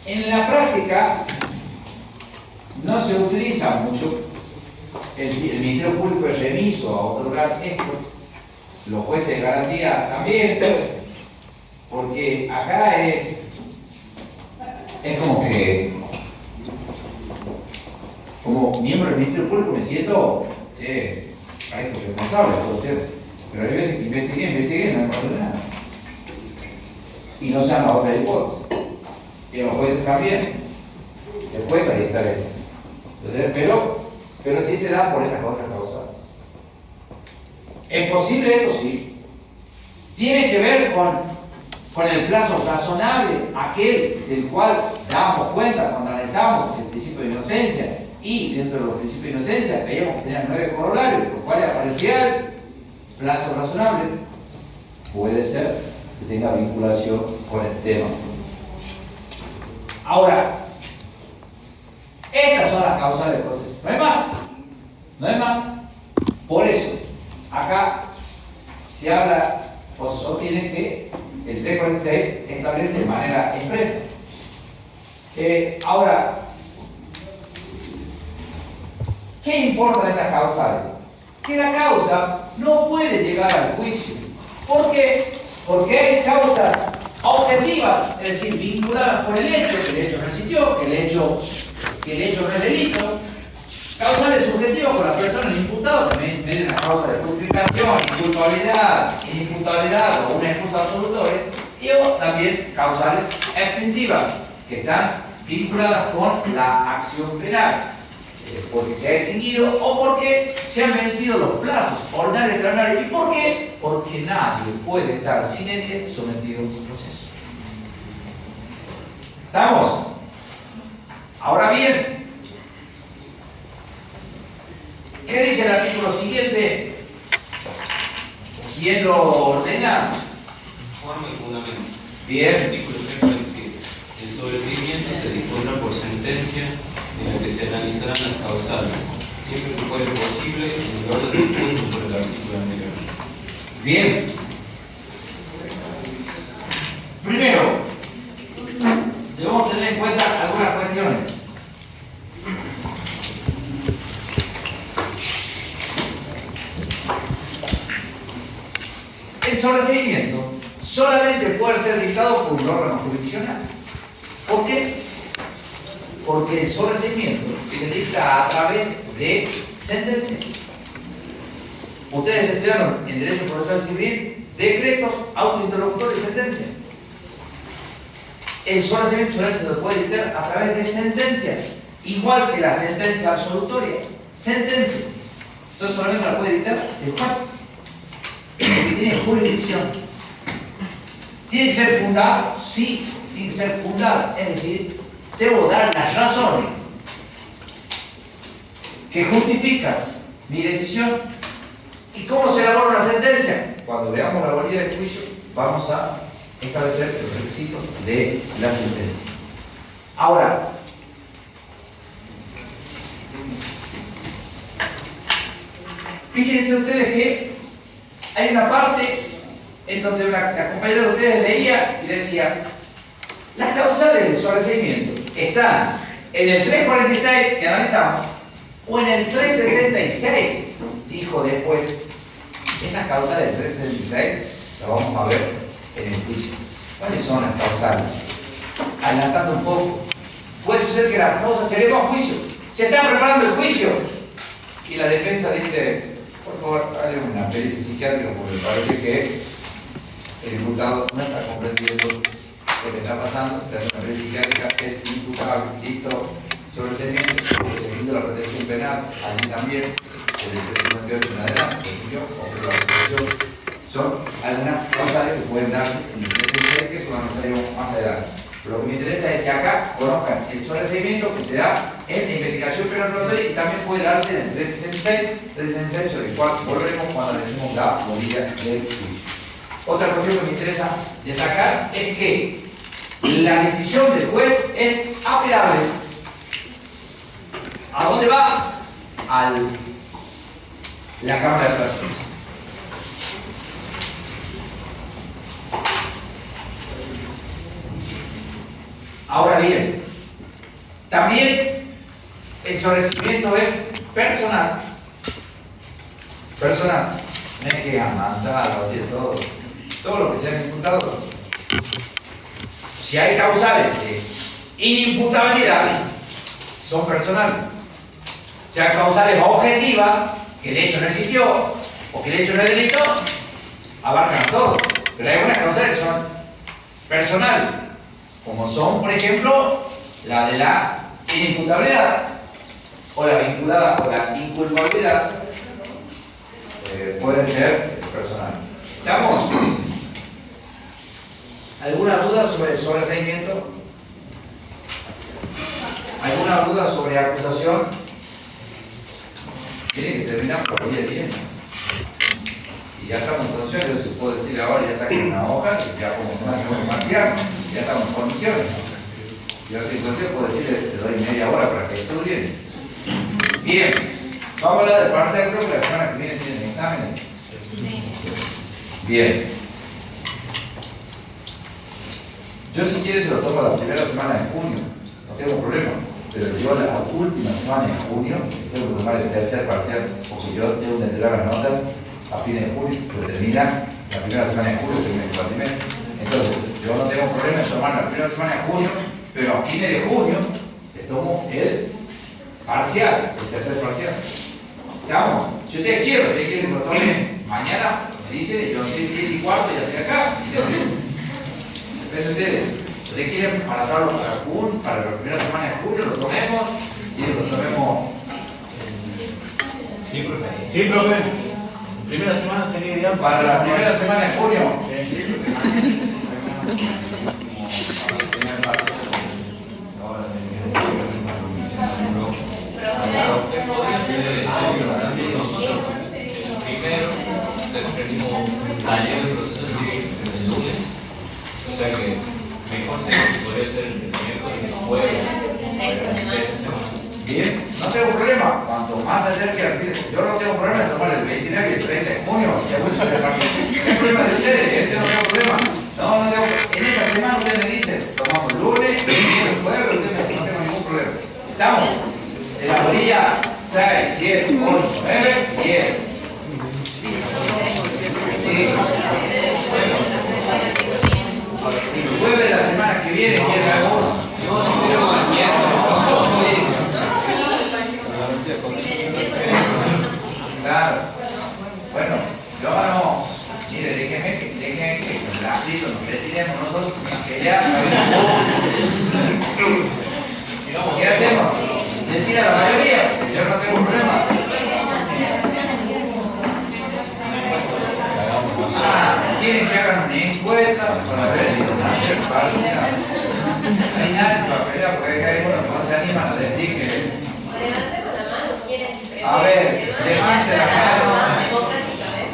En la práctica no se utiliza mucho. El Ministerio Público es remiso a otorgar esto. Los jueces de garantía también, porque acá es como que, como miembro del Ministerio Público me siento, responsable, puedo ser, pero hay veces que investigué, no encuentro nada. Y no se han dado otra hipótesis. Y los jueces también. Les cuesta dictar esto. Entonces, pero sí se da por estas otras causas. ¿Es posible esto? Sí. Tiene que ver con el plazo razonable, aquel del cual damos cuenta cuando analizamos el principio de inocencia, y dentro de los principios de inocencia veíamos que tenían 9 corolarios, los cuales aparecía el plazo razonable. Puede ser que tenga vinculación con el tema. Ahora, estas son las causas del proceso. No hay más. No hay más. Por eso, acá se habla o se sostiene que el 346 establece de manera expresa Ahora, ¿qué importan estas causales? Que la causa no puede llegar al juicio. ¿Por qué? Porque hay causas objetivas, es decir, vinculadas con el hecho, que el hecho no existió, que el hecho no es delito. Causales subjetivas con la persona, el imputado, también tiene una causa de justificación, inimputabilidad o una excusa absolutoria. Y también causales extintivas, que están vinculadas con la acción penal, porque se ha extinguido o porque se han vencido los plazos ordinarios y extraordinarios. ¿Y por qué? Porque nadie puede estar sin ente sometido a un proceso. ¿Estamos? Ahora bien, ¿qué dice el artículo siguiente? ¿Quién lo ordena? Forma y fundamento. Bien. Artículo 347. El sobreseimiento se dispondrá por sentencia en la que se analizarán las causales, siempre que fuere posible en el orden dispuesto por el artículo anterior. Bien. Primero, debemos tener en cuenta algunas cuestiones. El sobreseimiento solamente puede ser dictado por un órgano jurisdiccional. ¿Por qué? Porque el sobreseimiento se dicta a través de sentencia. Ustedes estudiaron en Derecho Procesal Civil decretos, autointerlocutor y sentencia. El sobreseimiento solamente se lo puede dictar a través de sentencia, igual que la sentencia absolutoria. Sentencia. Entonces solamente la puede dictar el juez, porque tiene jurisdicción. ¿Tiene que ser fundado? Sí, tiene que ser fundado. Es decir, debo dar las razones que justifican mi decisión. ¿Y cómo se elabora una sentencia? Cuando veamos la validez del juicio, vamos a establecer los requisitos de la sentencia. Ahora, fíjense ustedes que hay una parte en donde la compañera de ustedes leía y decía: las causales de sobreseimiento están en el 346 que analizamos o en el 366, dijo después. Esas causales del 366 las vamos a ver en el juicio. ¿Cuáles son las causales? Adelantando un poco, puede ser que la causa se eleva a juicio. Se está preparando el juicio y la defensa dice: por favor, hagan una pericia psiquiátrica porque parece que el imputado no está comprendiendo lo que está pasando. Le hace una pericia psiquiátrica, es imputable, listo, sobreseimiento, seguido la protección penal, allí también, el 358 en adelante, o la protección. Son algunas causales que pueden darse en el 366, que eso lo analizaremos más adelante. Pero lo que me interesa es que acá conozcan el sobreseimiento que se da en la investigación penal probatoria y también puede darse en el 366, sobre el cual volveremos cuando analicemos la bolilla del juicio. Otra cuestión que me interesa destacar es que la decisión del juez es apelable. ¿A dónde va? A la Cámara de Apelaciones. Ahora bien, también el sobreseimiento es personal. Personal. No es que amansar o decir todo lo que se ha imputado. Si hay causales de inimputabilidad, son personales. Si hay causales objetivas, que el hecho no existió o que el hecho no es delito, abarcan todo. Pero hay algunas causales que son personales, como son, por ejemplo, la de la inimputabilidad o la vinculada o la inculpabilidad, pueden ser personales. ¿Estamos? ¿Alguna duda sobre el sobreseimiento? ¿Alguna duda sobre acusación? Tiene que terminar por el bien. Y ya estamos en condiciones, yo se puedo decir ahora, ya saquen una hoja, y ya como una segunda parcial, ya estamos en condiciones. Yo entonces puedo decir, te doy media hora para que estudien. Bien, vamos a hablar del parcial, creo que la semana que viene tienen exámenes. Sí. Bien. Yo si quieres se lo tomo la primera semana de junio, tengo problema. Pero yo la última semana de junio tengo que tomar el tercer parcial, porque yo tengo que entregar las notas a fines de junio, que termina la primera semana de julio, termina el cuatrimestre. Entonces, yo no tengo problema en tomar la primera semana de junio, pero a fines de junio le tomo el parcial, el tercer parcial. ¿Estamos? Si ustedes quieren que lo tomen mañana, me dicen, yo no sé 7:15 ya estoy acá. Depende de ustedes. Ustedes quieren para hacerlo para la primera semana de julio, lo tomemos y eso lo tomemos. Sí, profe. Sí, profe. Primera semana sería ideal. Para la primera semana de junio. Nosotros primero tenemos un taller de proceso civil el lunes, o sea que mejor se podría ser el miércoles y el jueves de esa semana. Bien, no tengo problema. Cuanto más se acerque al fin, yo no tengo problema en tomar el 29 y el 30 de junio. Según el problema de ustedes, yo no tengo problema. No tengo. En esa semana ustedes me dicen, tomamos el lunes, el jueves, ustedes no tengo ningún problema. Estamos de la orilla 6, 7, 8, 9, 10. Sí. El jueves de la semana que viene, ¿quién da uno? No, si tenemos el miércoles, Claro. Bueno, yo no. Mire, déjenme que con el ámbito nos retiremos nosotros, que ya. ¿Qué hacemos? Decir a la mayoría, yo no tengo problema. Quieren que hagan una encuesta para ver si nos hacen parcial. No hay nada de papelera porque hay algunos que no se animan a decir que. A ver, levante la mano.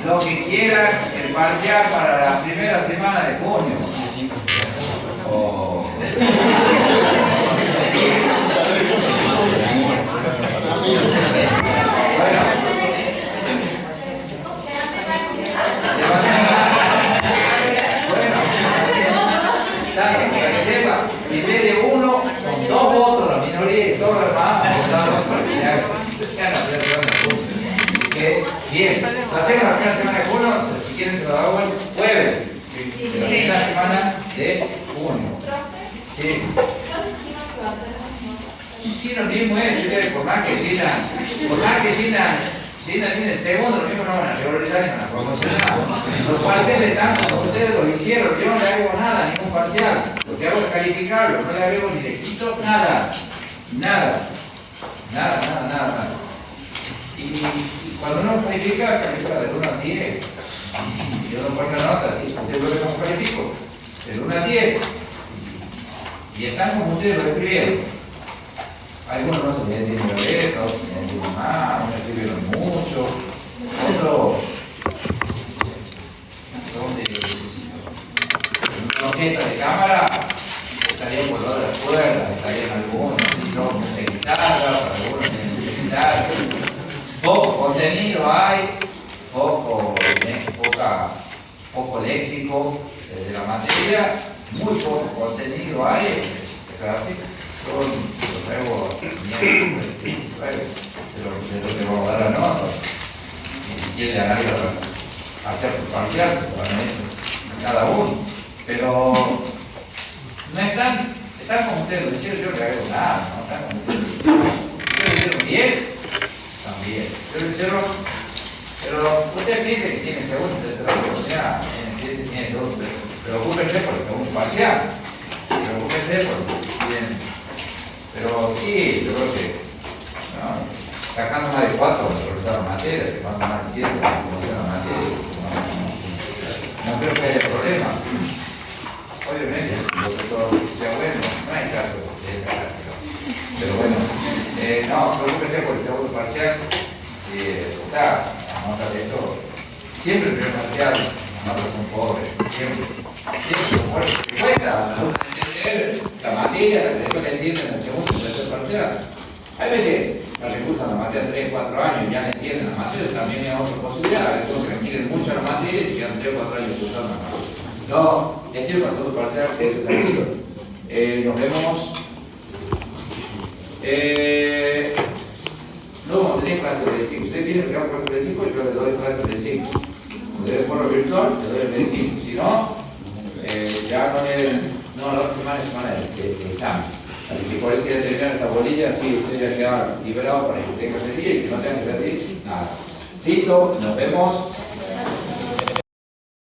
Lo que quieran, el parcial para la primera semana de junio. Oh. En vez de uno, son 2 votos, la minoría y todo lo demás, votaron para que se haga la primera semana de junio. Bien, lo hacemos la primera semana de junio, si quieren se lo hago el jueves, de la primera semana de junio. Sí. Sí, lo mismo es, por más que llenan bien el segundo, lo mismo no van a regularizar ni van a promocionar. Los parciales están como ustedes lo hicieron, yo no le hago nada, ningún parcial. Lo que hago es calificarlo, no le agrego ni le quito nada. Nada. Y cuando uno califica del 1 al 10. Yo no pongo nota, ¿sí? Ustedes lo ven como califico. Del 1 al 10. Y están como ustedes lo escribieron. Algunos no se les entienden la letra, otros se les entienden más, unos escribieron mucho, otros una orquesta de cámara estaría por lo de las cuerdas, estarían algunos, mucha guitarra, para algunos tienen mucha guitarra. Poco contenido hay, poco léxico de la materia, muy poco contenido hay, así. Yo lo traigo de lo que vamos a dar a nosotros. Y si quieren agarrar hacer parcial, cada uno. Pero no están como ustedes lo hicieron, yo no le agrego nada, no están como ustedes lo hicieron bien, también. Yo lo hicieron, pero ustedes piensen que tienen segundo y tercera oportunidad, tienen segundo, preocúpense por el segundo parcial, preocúpense por lo que tienen. Pero sí, yo creo que sacando más de 4 para progresar la materia, sacando más de 7 para progresar la materia, no creo que haya problema. Obviamente, lo que todo sea bueno, no hay caso de carácter. Pero bueno, no, preocúpese por el segundo parcial, está, anota de esto, siempre el primer parcial, notas son pobres, siempre cuesta, la materia, la que le entienden en el segundo y tercer parcial. Hay veces que recursan la materia 3, 4 años y ya le entienden la materia, también hay otra posibilidad, hay otros que quieren mucho la materia y se quedan 3 o 4 años cursando la materia. No, estoy pasando parcial, que es tranquilo. Nos vemos No vamos a tener clase de 25. Usted viene porque hago clase de 25 y yo le doy clase de 25. Cuando le pongo virtual, le doy el 25. Si no, ya no es. No, la otra semana es semana de examen. Así que por eso quiero terminar esta bolilla, así usted ya queda liberado para que tenga que pedir y que no tenga que pedir nada. Listo, nos vemos.